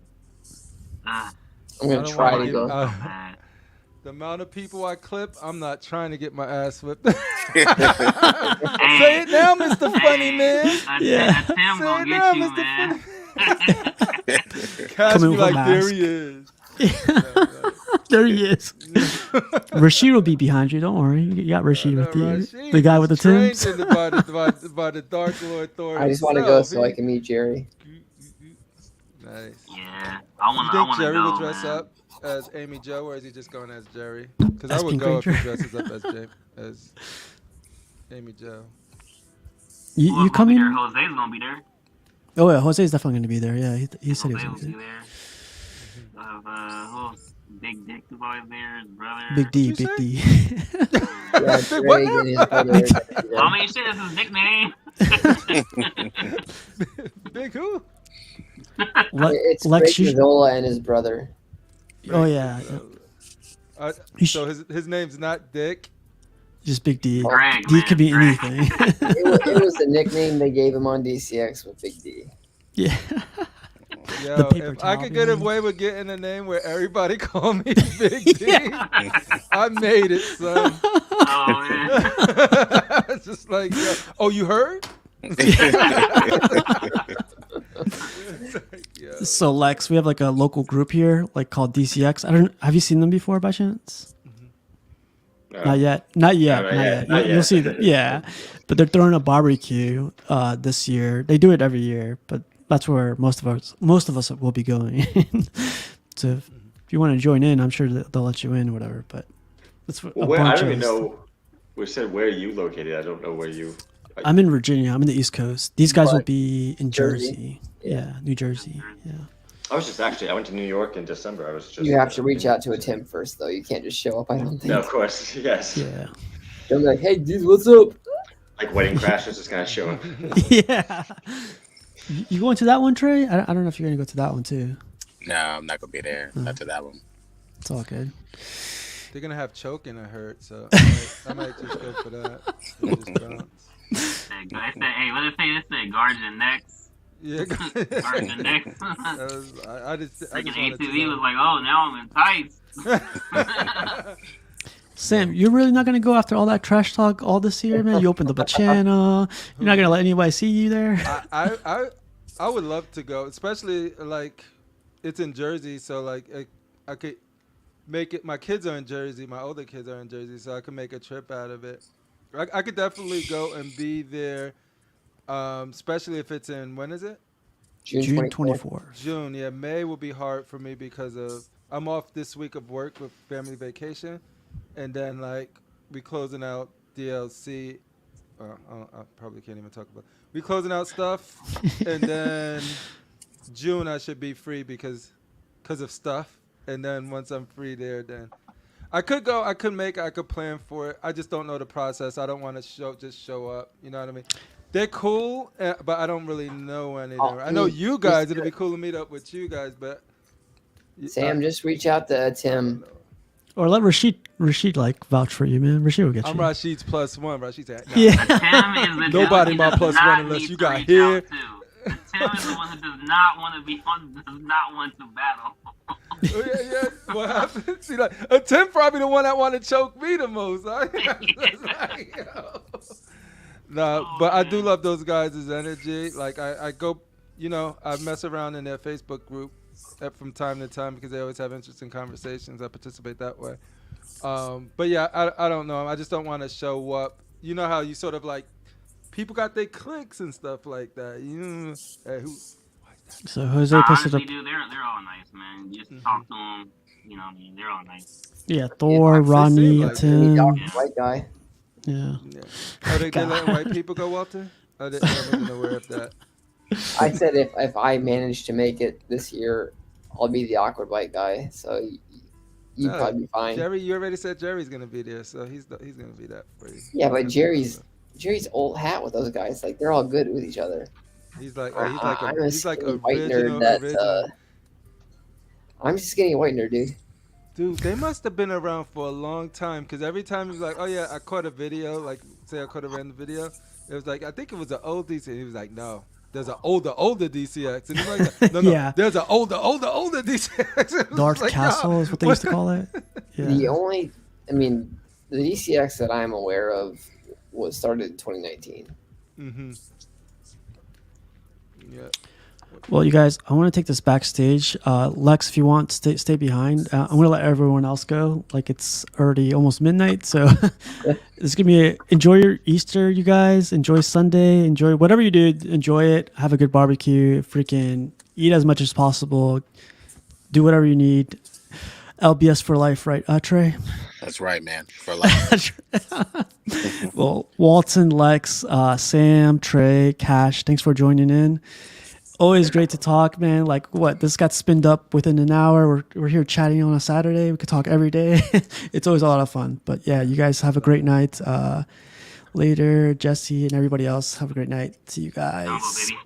I'm I gonna don't try wanna to get- go. Bad. The amount of people I clip, I'm not trying to get my ass whipped. Hey, Say it now, Mr. Funny Man. Yeah. Tim Say gonna it get now, you, Mr. man. Cash Coming be with a like, there mask. he is. There he is. Rashid will be behind you. Don't worry. You got Rashid with you. Rashid The guy is with the trained Timbs. in the- by the Dark Lord Thor I just want to go himself. so I can meet Jerry. Nice. Yeah, You I think wanna Jerry go, will dress man. up as Amy Joe, or is he just going as Jerry? Because I As would Pink go if he Ranger. dresses up as Amy Joe. You Who's gonna be coming? there? Jose's gonna be there. Oh yeah, Jose's definitely going to be there. Yeah, he said he was Jose going will to be be there. there. Who else? Big Dick who's always there. His brother. Big D, you Big say? D. Yeah, Say what Drake now? and his brother are gonna be there. I mean, shit, that's his nickname. Big who? It's Lex, Drake Mazzola and his brother. oh yeah, You So his name's not Dick. just Big D. Greg, D man, could be Greg. anything. It was the nickname they gave him on DCX with Big D. Yeah. Yo, paper if I towel could get behind. away with getting a name where everybody call me Big D, I made it, son. Oh man. It's just like, yo, oh, you heard? Yo. So Lex, we have like a local group here, like called DCX. I don't. Have you seen them before by chance? No. Not yet. Not yet. Not Not yet, yet. not You'll yet. see that. Yeah, but they're throwing a barbecue this year. They do it every year, but that's where most of us will be going. So if you want to join in, I'm sure that they'll let you in or whatever. But it's a Where, I bunch don't of even us. know. We said where are you located? I don't know where you. I'm in Virginia. I'm in the East Coast. These guys will But be in Jersey. Jersey. Yeah. Yeah, New Jersey. Yeah. I was just actually. I went to New York in December. I was just. You have to reach out to a Tim first, though. You can't just show up. I don't think. No, of course. Yes. Yeah. Don't be like, "Hey, dude, what's up?" Like Wedding Crashers, just kind of showing. Yeah. You going to that one, Trey? I don't know if you're going to go to that one too. No, I'm not gonna be there. Not to that one. It's all good. They're gonna have choking, I heard, so I might just go for that. Just bounce. Hey, what did they say? This said guards and necks. Yeah, Guards and necks. I just Freaking wanted to ATV know. was like, oh, now I'm in tights. Sam, you're really not going to go after all that trash talk all this year, man? You opened up a channel. You're not going to let anybody see you there? I would love to go, especially like it's in Jersey, so like I could make it. My kids are in Jersey, my older kids are in Jersey, so I could make a trip out of it. I could definitely go and be there Especially if it's in, when is it? June 24th. 24th. June. Yeah, May will be hard for me because I'm off this week of work with family vacation, and then like we closing out DLC. I probably can't even talk about. We closing out stuff, and then June I should be free because of stuff, and then once I'm free there, then I could go. I could plan for it. I just don't know the process. I don't want to just show up. You know what I mean? They're cool, but I don't really know any of them. I know you guys. It'd be cool to meet up with you guys, but Sam, just reach out to Tim. Or let Rashid like vouch for you, man. Rashid will get I'm you. Rashid's +1. Rashid said, nah, Yeah. Tim is the nobody dude my he does +1 not unless need you to got reach here. out to. Tim is the one who does not want to be on, does not want to battle. Yeah. What happened? See, like, Tim probably the one that want to choke me the most. Like, yo. No, but I do love those guys' energy. Like I go, I mess around in their Facebook group from time to time because they always have interesting conversations. I participate that way. But yeah, I don't know. I just don't want to show up. You know how you sort of like people got their cliques and stuff like that. Hey, who? So Jose posted honestly, up. dude, they're all nice, man. You just talk to them. You know what I mean? They're all nice. Yeah, Thor, They Ronnie, seem like Tim. White guy. Yeah. Oh, they letting white people go, Walter? I wasn't aware of that. I said if I manage to make it this year, I'll be the awkward white guy. So you'd No, probably be fine. Jerry, you already said Jerry's gonna be there, so he's gonna be that for you. Yeah, but Jerry's old hat with those guys. Like they're all good with each other. He's like I'm a he's like skinny white original. nerd that. I'm just skinny white nerd, dude. Dude, they must have been around for a long time because every time he's like, "Oh yeah, I caught a video." Like, say I caught a random video. It was like, I think it was an old DC. And he was like, "No, there's an older DCX." And he's like, "No, Yeah. there's an older DCX." Dark like, Castle is what they used to call it. Yeah. The DCX that I'm aware of was started in 2019. Mm-hmm. Yeah. Well, you guys, I want to take this backstage. Lex, if you want, stay behind. I'm going to let everyone else go. Like, it's already almost midnight. So it's going to be enjoy your Easter, you guys. Enjoy Sunday. Enjoy whatever you do. Enjoy it. Have a good barbecue. Freaking eat as much as possible. Do whatever you need. LBS for life, right, Trey? That's right, man. For life. Well, Walton, Lex, Sam, Trey, Cash, thanks for joining in. Always great to talk, man. Like, what? This got spinned up within an hour. We're here chatting on a Saturday. We could talk every day. It's always a lot of fun. But yeah, you guys have a great night. Later, Jesse and everybody else, have a great night. See you guys. Combo, baby.